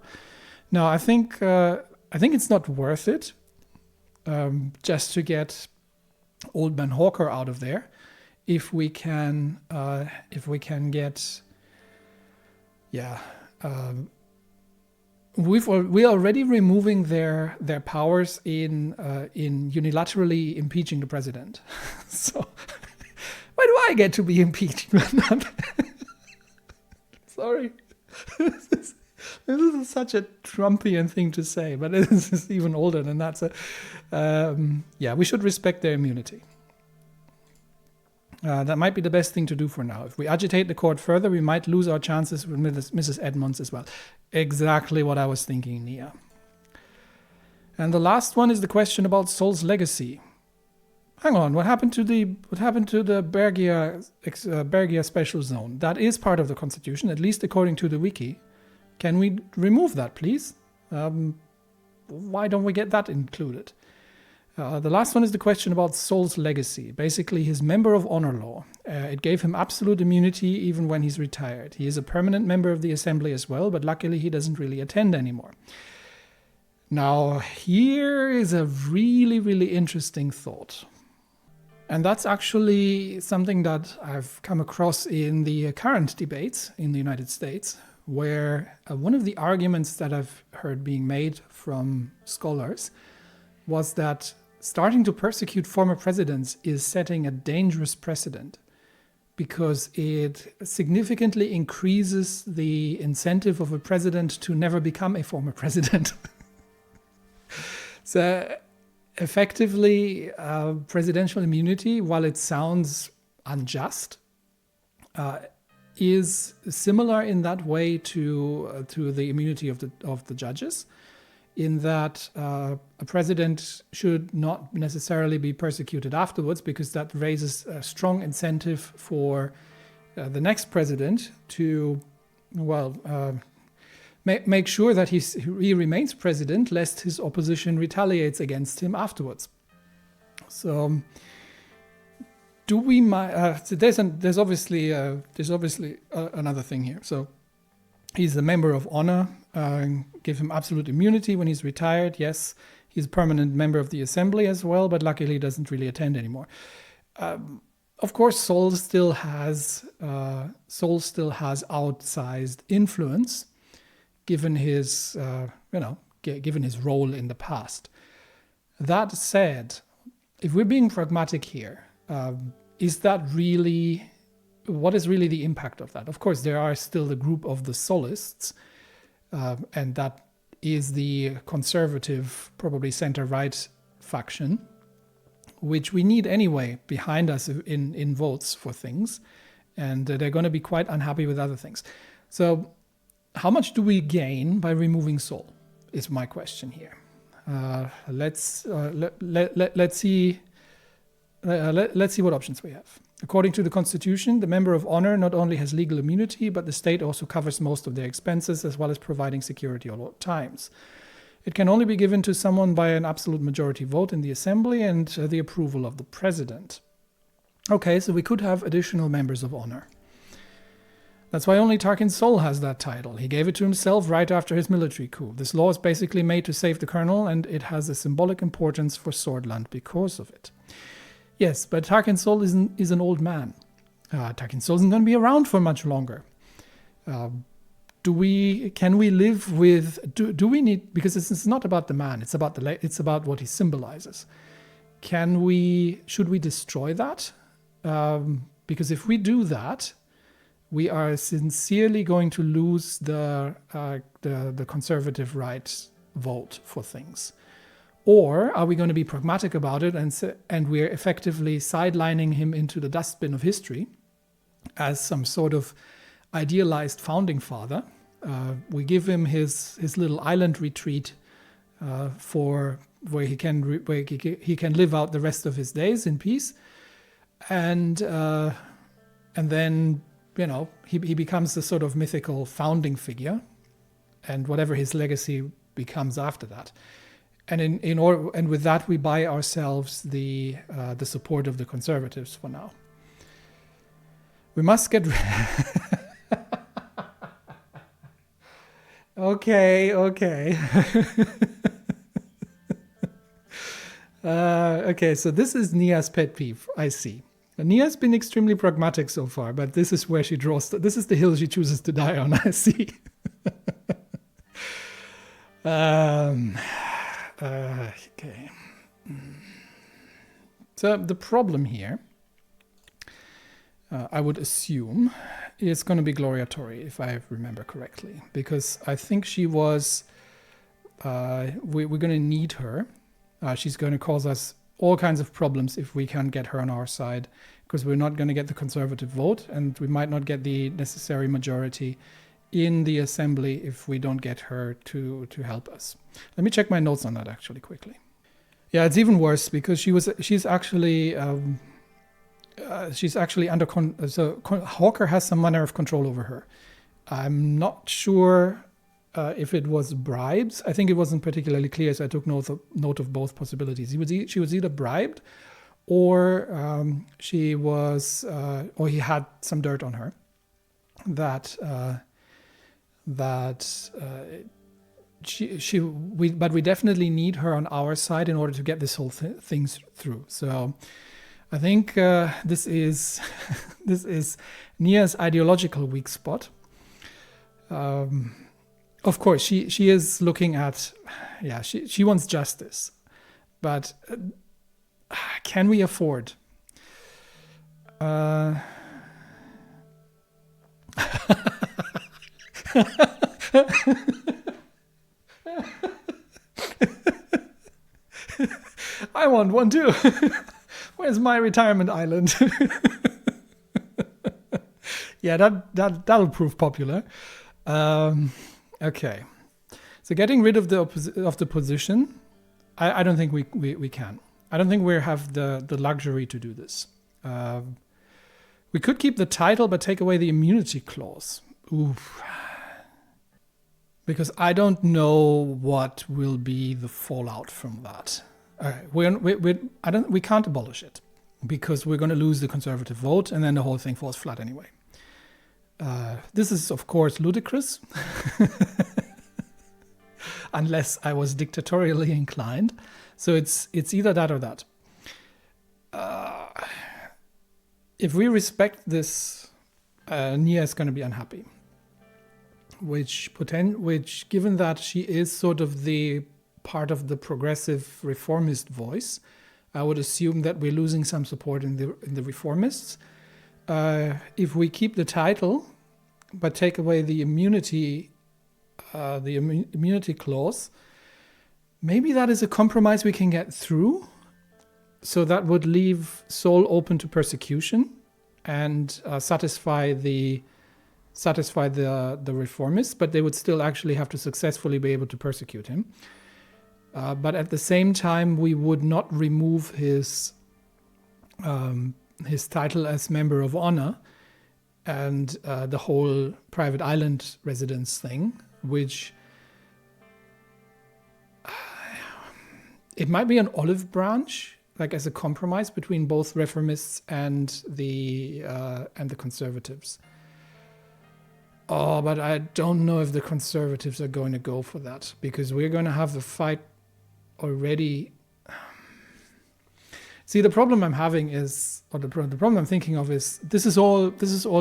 Now, I think it's not worth it just to get Old Man Hawker out of there. If we can get, we're already removing their powers in unilaterally impeaching the president. So why do I get to be impeached? Sorry, this is such a Trumpian thing to say, but this is even older than that. So we should respect their immunity. That might be the best thing to do for now. If we agitate the court further, we might lose our chances with Mrs. Edmonds as well. Exactly what I was thinking, Nia. And the last one is the question about Sol's legacy. Hang on, what happened to the Bergia special zone? That is part of the Constitution, at least according to the wiki. Can we remove that, please? Why don't we get that included? The last one is the question about Sol's legacy, basically his member of honor law. It gave him absolute immunity even when he's retired. He is a permanent member of the assembly as well, but luckily he doesn't really attend anymore. Now, here is a really, really interesting thought. And that's actually something that I've come across in the current debates in the United States, where one of the arguments that I've heard being made from scholars was that starting to persecute former presidents is setting a dangerous precedent, because it significantly increases the incentive of a president to never become a former president. So effectively, presidential immunity, while it sounds unjust, is similar in that way to the immunity of the judges, in that a president should not necessarily be persecuted afterwards, because that raises a strong incentive for the next president to, make sure that he remains president, lest his opposition retaliates against him afterwards. So, do we? There's obviously another thing here. So, he's a member of honor. Give him absolute immunity when he's retired. Yes, he's a permanent member of the assembly as well, but luckily he doesn't really attend anymore. Of course, Sol still has outsized influence, given his given his role in the past. That said, if we're being pragmatic here, is that really, what is really the impact of that? Of course, there are still the group of the Solists, and that is the conservative, probably center-right faction, which we need anyway behind us in votes for things, and they're going to be quite unhappy with other things. So how much do we gain by removing Sol is my question here. Let's see what options we have. According to the Constitution, the member of honor not only has legal immunity, but the state also covers most of their expenses, as well as providing security at all times. It can only be given to someone by an absolute majority vote in the assembly and the approval of the president. Okay, so we could have additional members of honor. That's why only Tarkin Sol has that title. He gave it to himself right after his military coup. This law is basically made to save the colonel, and it has a symbolic importance for Swordland because of it. Yes, but Tarkin Sol is an old man. Tarkin Sol isn't going to be around for much longer. Can we live with? Do we need? Because it's not about the man. It's about what he symbolizes. Should we destroy that? Because if we do that, we are sincerely going to lose the conservative right vote for things? Or are we going to be pragmatic about it and we're effectively sidelining him into the dustbin of history as some sort of idealized founding father? We give him his little island retreat for where he can live out the rest of his days in peace, and then he becomes the sort of mythical founding figure, and whatever his legacy becomes after that. And and with that, we buy ourselves the support of the conservatives for now. We must get. Okay. Okay, so this is Nia's pet peeve. I see. Nia's been extremely pragmatic so far, but this is where she draws. This is the hill she chooses to die on. I see. Okay. So the problem here, I would assume, is going to be Gloria Torre, if I remember correctly, because I think she was. We're going to need her. She's going to cause us all kinds of problems if we can't get her on our side, because we're not going to get the conservative vote, and we might not get the necessary majority in the assembly if we don't get her to help us. Let me check my notes on that actually quickly. Yeah, it's even worse because she's actually under so Hawker has some manner of control over her. I'm not sure if it was bribes. I think it wasn't particularly clear, so I took note of both possibilities. She was either bribed, or she was, or he had some dirt on her but we definitely need her on our side in order to get this whole thing through. So I think this is this is Nia's ideological weak spot. Of course, she is looking at, she wants justice, but can we afford? I want one too. Where's my retirement island? Yeah, that'll prove popular. Okay, so getting rid of the position, I don't think we can. I don't think we have the luxury to do this. We could keep the title but take away the immunity clause. Oof. Because I don't know what will be the fallout from that. We can't abolish it because we're going to lose the conservative vote, and then the whole thing falls flat anyway. This is, of course, ludicrous, unless I was dictatorially inclined. So it's either that or that. If we respect this, Nia is going to be unhappy. Which, given that she is sort of the part of the progressive reformist voice, I would assume that we're losing some support in the reformists. If we keep the title, but take away the immunity clause, maybe that is a compromise we can get through. So that would leave Sol open to persecution and satisfy the reformists, but they would still actually have to successfully be able to persecute him. But at the same time, we would not remove his title as Member of Honor and the whole private island residence thing, which it might be an olive branch, like as a compromise between both reformists and the conservatives. Oh, but I don't know if the conservatives are going to go for that, because we're going to have the fight already. See, the problem I'm having is, or the problem I'm thinking of is, this is all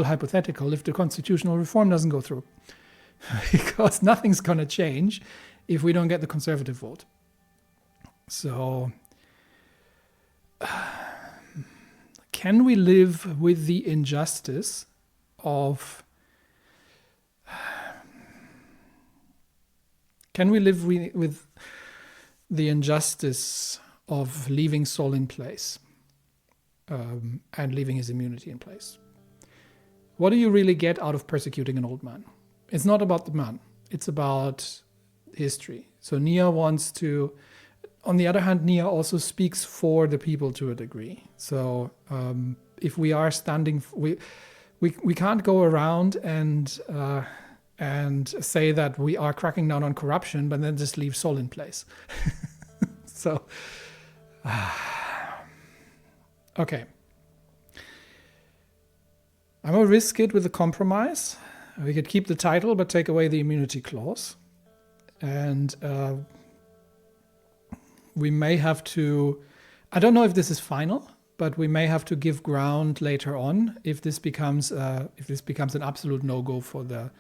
hypothetical if the constitutional reform doesn't go through, because nothing's going to change if we don't get the conservative vote. So, can we live with the injustice of can we live with the injustice of leaving Sol in place and leaving his immunity in place? What do you really get out of persecuting an old man? It's not about the man. It's about history. So Nia wants to... On the other hand, Nia also speaks for the people to a degree. So if we are standing... We can't go around and say that we are cracking down on corruption, but then just leave Sol in place. So... okay. I'm going to risk it with a compromise. We could keep the title, but take away the immunity clause. And we may have to... I don't know if this is final, but we may have to give ground later on if this becomes an absolute no-go for the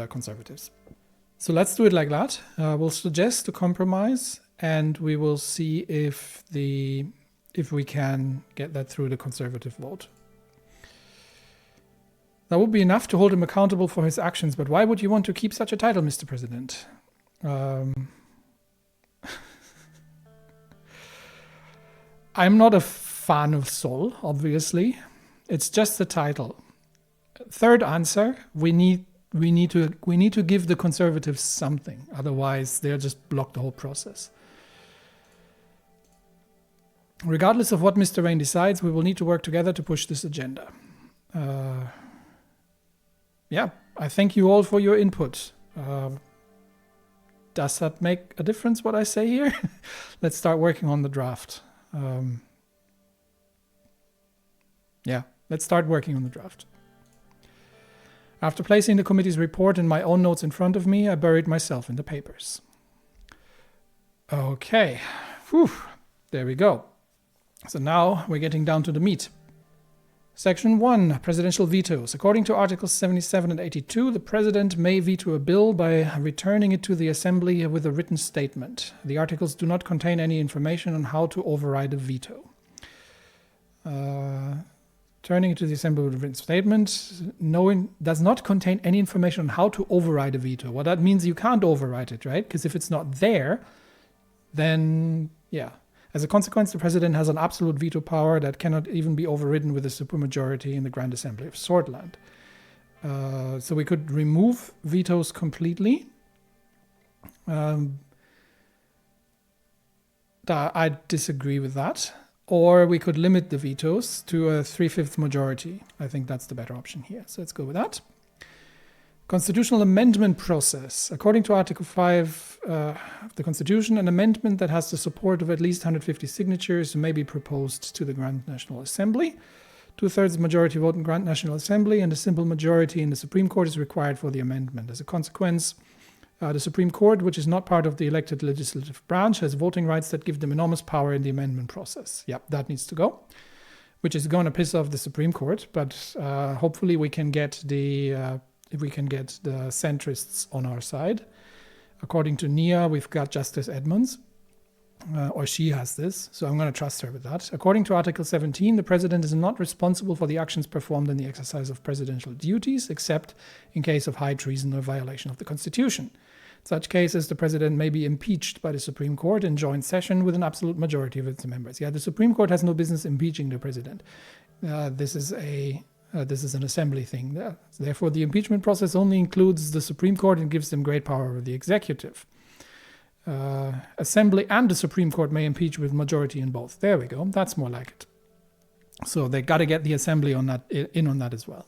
Conservatives. So let's do it like that. We'll suggest a compromise, and we will see if we can get that through the Conservative vote. That would be enough to hold him accountable for his actions, but why would you want to keep such a title, Mr. President? I'm not a fan of Sol, obviously. It's just the title. Third answer, we need to give the Conservatives something, otherwise they'll just block the whole process. Regardless of what Mr. Rayne decides, we will need to work together to push this agenda. Yeah, I thank you all for your input. Does that make a difference, what I say here? Let's start working on the draft. Yeah, let's start working on the draft. After placing the committee's report and my own notes in front of me, I buried myself in the papers. Okay, whew, there we go. So now we're getting down to the meat. Section 1, Presidential Vetoes. According to Articles 77 and 82, the President may veto a bill by returning it to the Assembly with a written statement. The articles do not contain any information on how to override a veto. Turning it to the Assembly with a written statement does not contain any information on how to override a veto. Well, that means you can't override it, right? Because if it's not there, then, yeah. As a consequence, the President has an absolute veto power that cannot even be overridden with a supermajority in the Grand Assembly of Swordland. So we could remove vetoes completely. I disagree with that. Or we could limit the vetoes to a 3/5 majority. I think that's the better option here. So let's go with that. Constitutional amendment process. According to Article 5 of the Constitution, an amendment that has the support of at least 150 signatures may be proposed to the Grand National Assembly. 2/3 majority vote in Grand National Assembly and a simple majority in the Supreme Court is required for the amendment. As a consequence, the Supreme Court, which is not part of the elected legislative branch, has voting rights that give them enormous power in the amendment process. Yep, that needs to go, which is going to piss off the Supreme Court, but hopefully we can get the centrists on our side. According to Nia, we've got Justice Edmonds, or she has this, so I'm going to trust her with that. According to Article 17, the President is not responsible for the actions performed in the exercise of presidential duties, except in case of high treason or violation of the Constitution. In such cases, the President may be impeached by the Supreme Court in joint session with an absolute majority of its members. Yeah, the Supreme Court has no business impeaching the President. This is an assembly thing. Therefore, the impeachment process only includes the Supreme Court and gives them great power over the executive. Assembly and the Supreme Court may impeach with majority in both. There we go. That's more like it. So they got to get the Assembly on that as well.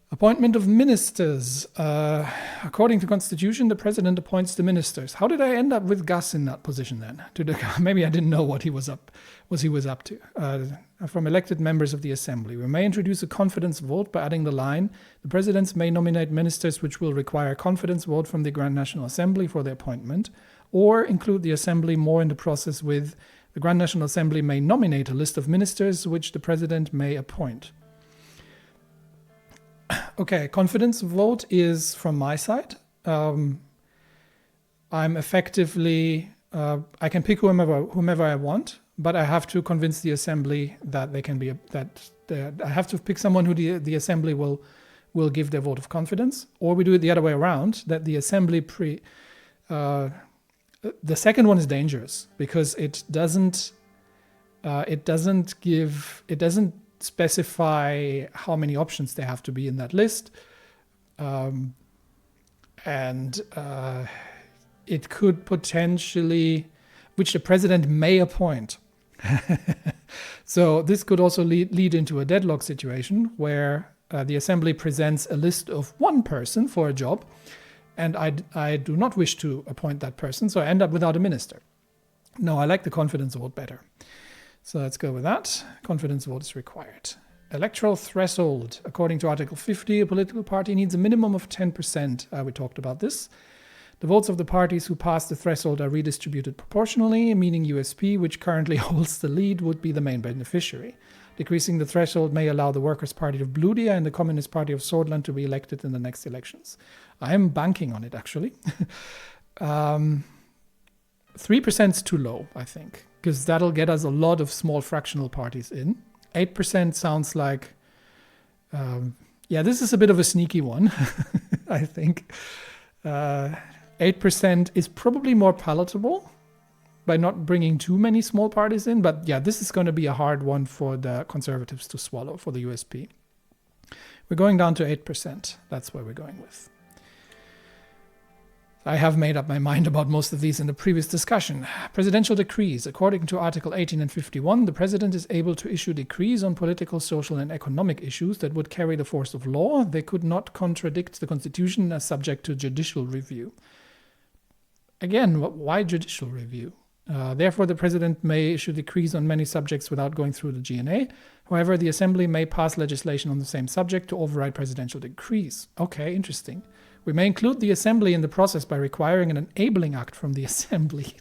Appointment of ministers. According to Constitution, the President appoints the ministers. How did I end up with Gus in that position then? Maybe I didn't know what he was up to. From elected members of the Assembly. We may introduce a confidence vote by adding the line, the Presidents may nominate ministers which will require a confidence vote from the Grand National Assembly for their appointment, or include the Assembly more in the process with, the Grand National Assembly may nominate a list of ministers which the President may appoint. Okay, confidence vote is from my side. I'm effectively, I can pick whomever I want, but I have to convince the Assembly that they can be that I have to pick someone who the assembly will give their vote of confidence, or we do it the other way around, that the assembly the second one is dangerous because it doesn't specify how many options there have to be in that list, and it could potentially, which the president may appoint. So this could also lead into a deadlock situation where the assembly presents a list of one person for a job, and I do not wish to appoint that person, so I end up without a minister. No, I like the confidence vote better. So let's go with that. Confidence vote is required. Electoral threshold. According to Article 50, a political party needs a minimum of 10%. We talked about this. The votes of the parties who pass the threshold are redistributed proportionally, meaning USP, which currently holds the lead, would be the main beneficiary. Decreasing the threshold may allow the Workers' Party of Bludia and the Communist Party of Swordland to be elected in the next elections. I am banking on it, actually. 3% is too low, I think, because that'll get us a lot of small fractional parties in. 8% sounds like, this is a bit of a sneaky one, I think. 8% is probably more palatable by not bringing too many small parties in. But yeah, this is going to be a hard one for the Conservatives to swallow for the USP. We're going down to 8%. That's where we're going with. I have made up my mind about most of these in the previous discussion. Presidential decrees. According to Article 18 and 51, the president is able to issue decrees on political, social, and economic issues that would carry the force of law. They could not contradict the Constitution and are subject to judicial review. Again, why judicial review? Therefore, the president may issue decrees on many subjects without going through the GNA. However, the assembly may pass legislation on the same subject to override presidential decrees. Okay, interesting. We may include the assembly in the process by requiring an enabling act from the assembly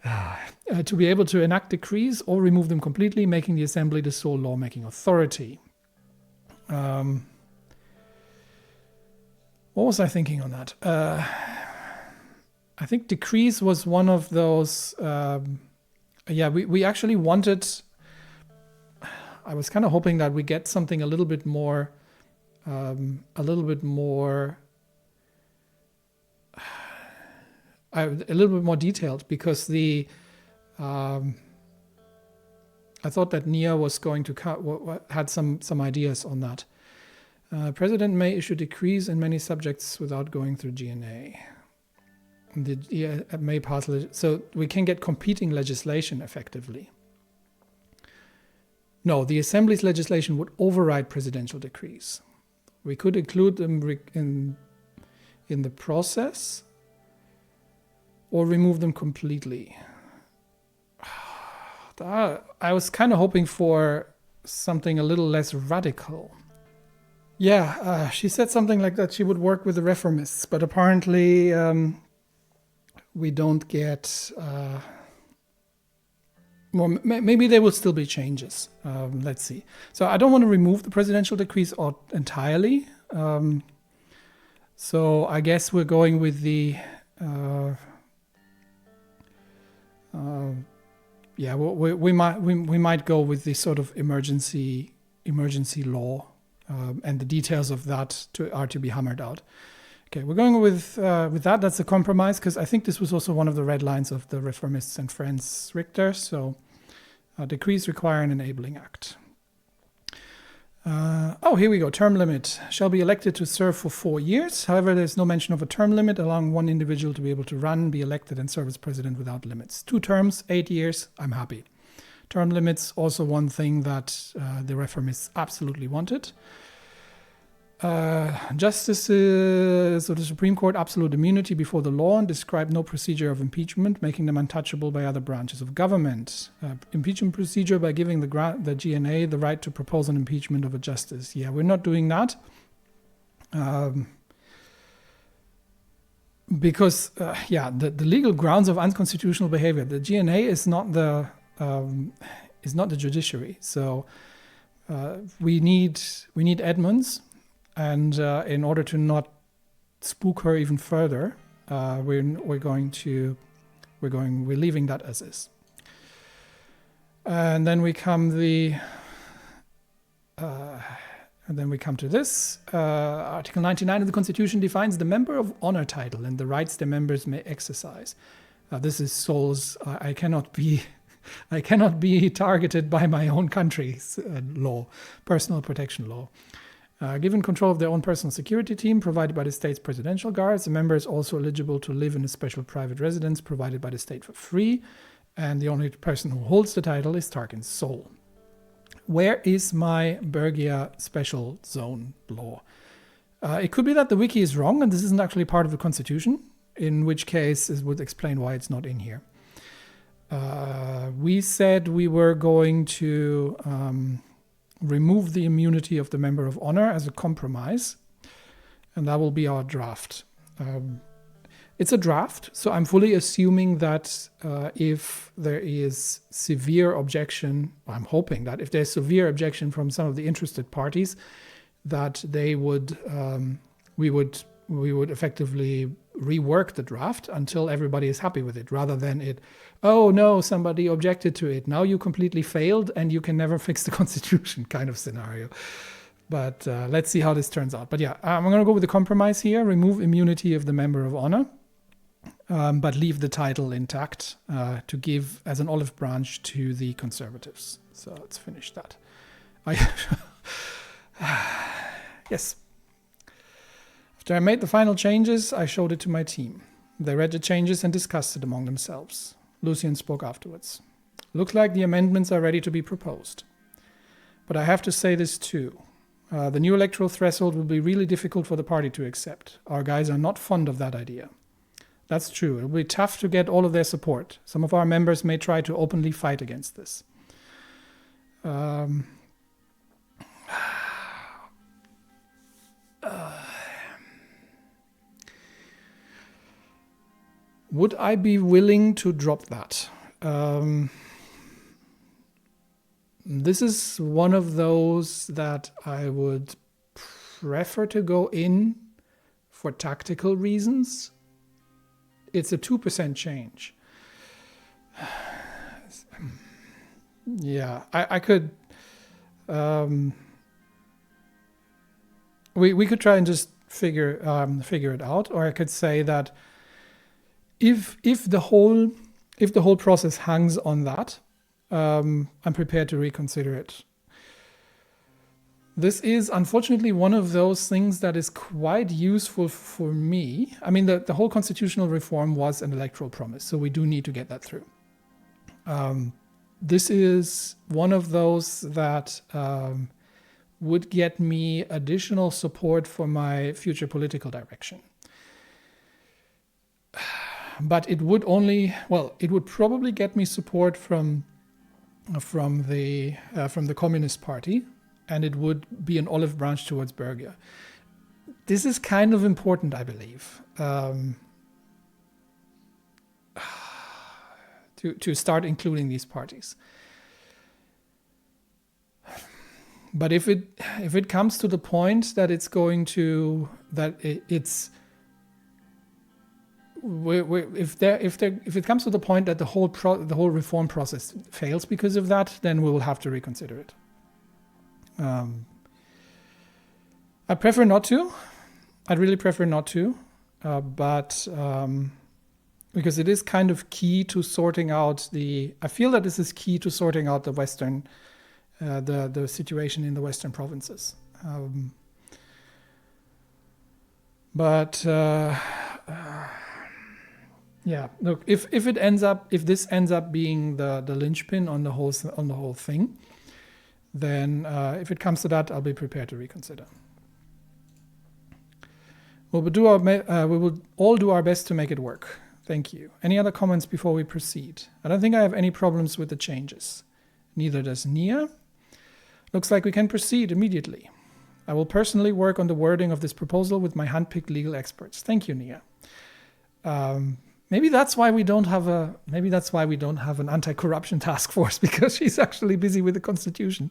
to be able to enact decrees or remove them completely, making the assembly the sole lawmaking authority. What was I thinking on that? I think decrees was one of those. We actually wanted. I was kind of hoping that we get something a little bit more detailed, because I thought that Nia was going to had some ideas on that. President may issue decrees in many subjects without going through GNA. May pass so we can get competing legislation effectively. No, the Assembly's legislation would override presidential decrees. We could include them in the process or remove them completely. I was kind of hoping for something a little less radical. Yeah, she said something like that she would work with the reformists, but apparently we don't get... maybe there will still be changes. Let's see. So I don't want to remove the presidential decrees entirely. So I guess we're going with the... we might go with the sort of emergency law, and the details of that are to be hammered out. Okay, we're going with that. That's a compromise, because I think this was also one of the red lines of the Reformists and Friends Richter. So decrees require an enabling act. Here we go. Term limit. Shall be elected to serve for 4 years. However, there's no mention of a term limit, allowing one individual to be able to run, be elected, and serve as president without limits. 2 terms, 8 years. I'm happy. Term limits, also one thing that the Reformists absolutely wanted. Justices of the Supreme Court absolute immunity before the law and describe no procedure of impeachment, making them untouchable by other branches of government. Impeachment procedure by giving the GNA the right to propose an impeachment of a justice. Yeah, we're not doing that. Because the legal grounds of unconstitutional behavior. The GNA is not the judiciary. So we need Edmunds. And in order to not spook her even further, we're leaving that as is. And then we come And then we come to this. Article 99 of the Constitution defines the member of honor title and the rights the members may exercise. This is Sol's. I cannot be targeted by my own country's law, personal protection law. Given control of their own personal security team provided by the state's presidential guards, the member is also eligible to live in a special private residence provided by the state for free. And the only person who holds the title is Tarkin Sol. Where is my Bergia special zone law? It could be that the wiki is wrong and this isn't actually part of the Constitution, in which case it would explain why it's not in here. We said we were going to remove the immunity of the member of honor as a compromise, and that will be our draft. It's a draft, so I'm fully assuming that if there is severe objection, I'm hoping that if there's severe objection from some of the interested parties, that they would, we would effectively rework the draft until everybody is happy with it, rather than it, oh no, somebody objected to it, now you completely failed and you can never fix the Constitution kind of scenario. But let's see how this turns out. But yeah, I'm going to go with the compromise here, remove immunity of the member of honor. But leave the title intact to give as an olive branch to the Conservatives. So let's finish that. Yes. After I made the final changes, I showed it to my team. They read the changes and discussed it among themselves. Lucian spoke afterwards. Looks like the amendments are ready to be proposed. But I have to say this too. The new electoral threshold will be really difficult for the party to accept. Our guys are not fond of that idea. That's true. It will be tough to get all of their support. Some of our members may try to openly fight against this. Would I be willing to drop that? This is one of those that I would prefer to go in for tactical reasons. It's a 2% change. Yeah, I could. We could try and just figure it out, or I could say that if the whole process hangs on that, I'm prepared to reconsider it. This is unfortunately one of those things that is quite useful for me. I mean, the whole constitutional reform was an electoral promise, so we do need to get that through. This is one of those that would get me additional support for my future political direction. But it would it would probably get me support from the Communist Party, and it would be an olive branch towards Bergia. This is kind of important, I believe, to start including these parties. But if it comes to the point that it's going to if it comes to the point that the whole reform process fails because of that, then we will have to reconsider it. I prefer not to. I'd really prefer not to, but because it is kind of key to sorting out I feel that this is key to sorting out the Western, the situation in the Western provinces. Yeah, look, if this ends up being the linchpin on the whole thing, then if it comes to that, I'll be prepared to reconsider. We will all do our best to make it work. Thank you. Any other comments before we proceed? I don't think I have any problems with the changes. Neither does Nia. Looks like we can proceed immediately. I will personally work on the wording of this proposal with my handpicked legal experts. Thank you, Nia. Maybe that's why we don't have an anti-corruption task force, because she's actually busy with the Constitution.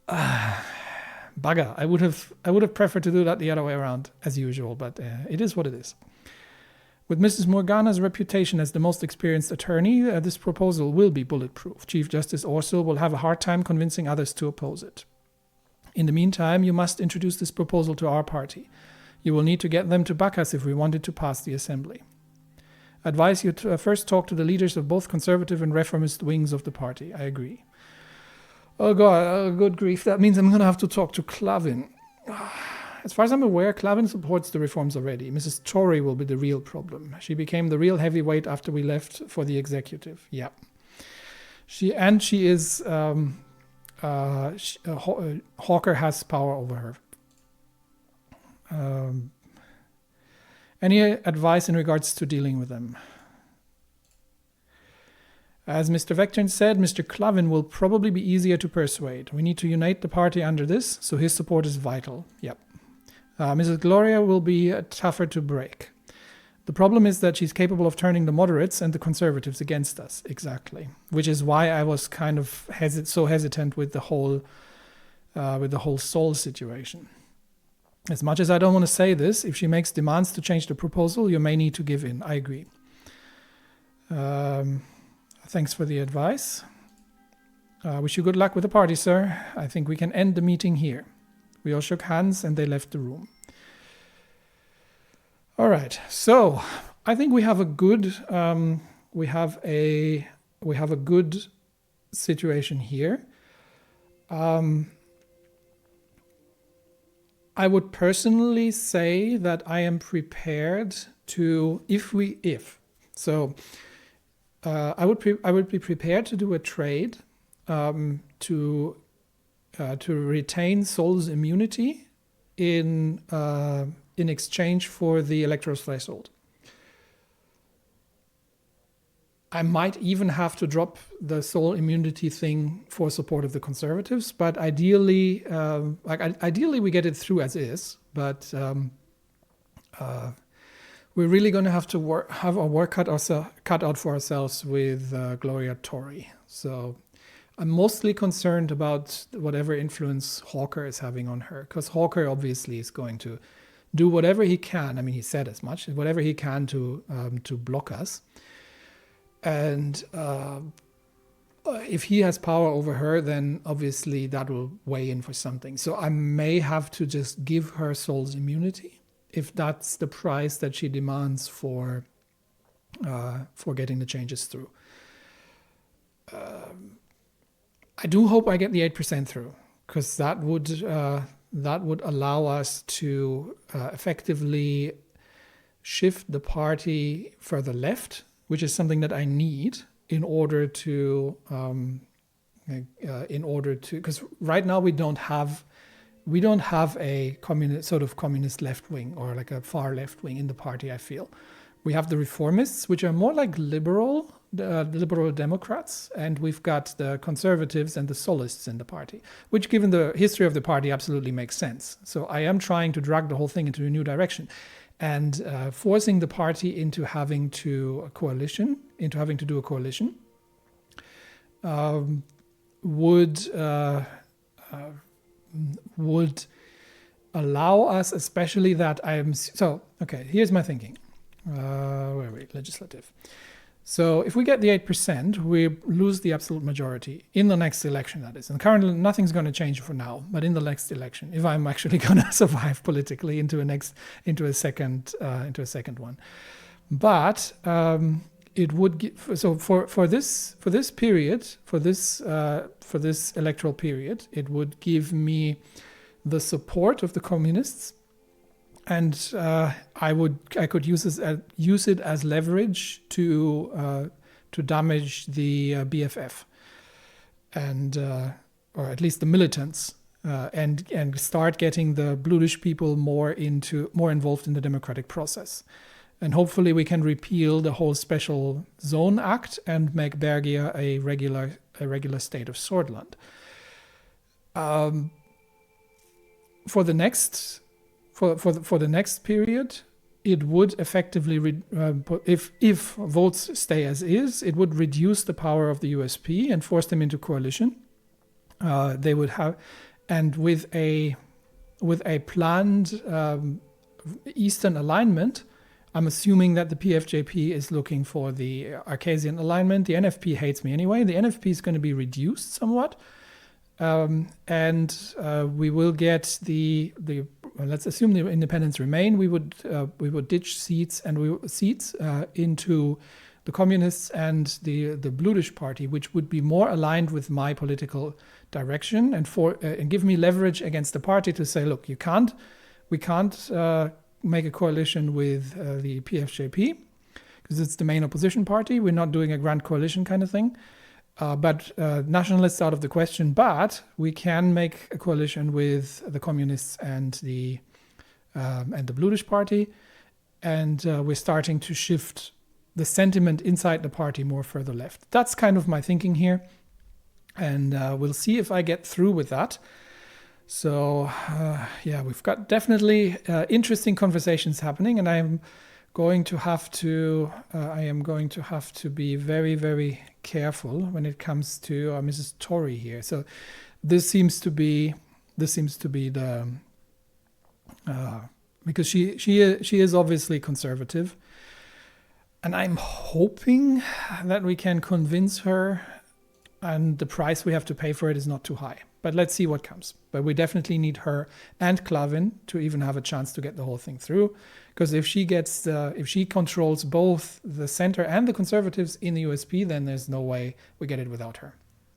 Bugger. I would have preferred to do that the other way around, as usual, but it is what it is. With Mrs. Morgana's reputation as the most experienced attorney, this proposal will be bulletproof. Chief Justice Orso will have a hard time convincing others to oppose it. In the meantime, you must introduce this proposal to our party. You will need to get them to back us if we want it to pass the assembly. Advise you to first talk to the leaders of both conservative and reformist wings of the party. I agree. Oh God, good grief. That means I'm going to have to talk to Clavin. As far as I'm aware, Clavin supports the reforms already. Mrs. Tory will be the real problem. She became the real heavyweight after we left for the executive. Yeah. She is... Hawker has power over her. Any advice in regards to dealing with them? As Mr. Vectern said, Mr. Clavin will probably be easier to persuade. We need to unite the party under this, so his support is vital. Yep. Mrs. Gloria will be tougher to break. The problem is that she's capable of turning the moderates and the conservatives against us. Exactly. Which is why I was kind of so hesitant with the whole Sol situation. As much as I don't want to say this, if she makes demands to change the proposal, you may need to give in. I agree. Thanks for the advice. Wish you good luck with the party, sir. I think we can end the meeting here. We all shook hands and they left the room. All right, so I think we have a good good situation here. I would personally say that I am prepared to I would be prepared to do a trade to retain Sol's immunity in exchange for the electoral threshold. I might even have to drop the Sol immunity thing for support of the conservatives, but ideally we get it through as is. But we're really going to have to have our work cut out for ourselves with Gloria Tory. So I'm mostly concerned about whatever influence Hawker is having on her, because Hawker obviously is going to do whatever he can. I mean, he said as much, whatever he can to block us. And if he has power over her, then obviously that will weigh in for something. So I may have to just give her Sol's immunity if that's the price that she demands for getting the changes through. I do hope I get the 8% through, because that would allow us to effectively shift the party further left, which is something that I need in order to, because right now we don't have a communist left wing or like a far left wing in the party. I feel we have the reformists, which are more like liberal Democrats, and we've got the conservatives and the solists in the party, which, given the history of the party, absolutely makes sense. So I am trying to drag the whole thing into a new direction. And forcing the party into having to do a coalition, would allow us, especially that here's my thinking. Where are we? Legislative. So if we get the 8%, we lose the absolute majority in the next election, that is. And currently nothing's going to change for now, but in the next election, if I'm actually going to survive politically into a second one. But it would give, so for this electoral period, it would give me the support of the communists. And I could use it as leverage to damage the BFF and or at least the militants and start getting the bluish people more involved in the democratic process. And hopefully we can repeal the whole Special Zone Act and make Bergia a regular state of Swordland. For the next period, it would effectively, if votes stay as is, it would reduce the power of the USP and force them into coalition. They would have, and with a planned Eastern alignment, I'm assuming that the PFJP is looking for the Arcasian alignment. The NFP hates me anyway. The NFP is going to be reduced somewhat. and we will get let's assume the independents remain. We would ditch seats into the communists and the Bluish party, which would be more aligned with my political direction and give me leverage against the party to say, look, we can't make a coalition with the PFJP because it's the main opposition party. We're not doing a grand coalition kind of thing. But nationalists out of the question. But we can make a coalition with the communists and the Bluish party, and we're starting to shift the sentiment inside the party more further left. That's kind of my thinking here, and we'll see if I get through with that. So we've got definitely interesting conversations happening, and I am going to have to be very, very careful when it comes to Mrs. Tory here. So this seems to be the because she is obviously conservative, and I'm hoping that we can convince her, and the price we have to pay for it is not too high. But let's see what comes. But we definitely need her and Clavin to even have a chance to get the whole thing through. Because if she controls both the center and the conservatives in the USP, then there's no way we get it without her.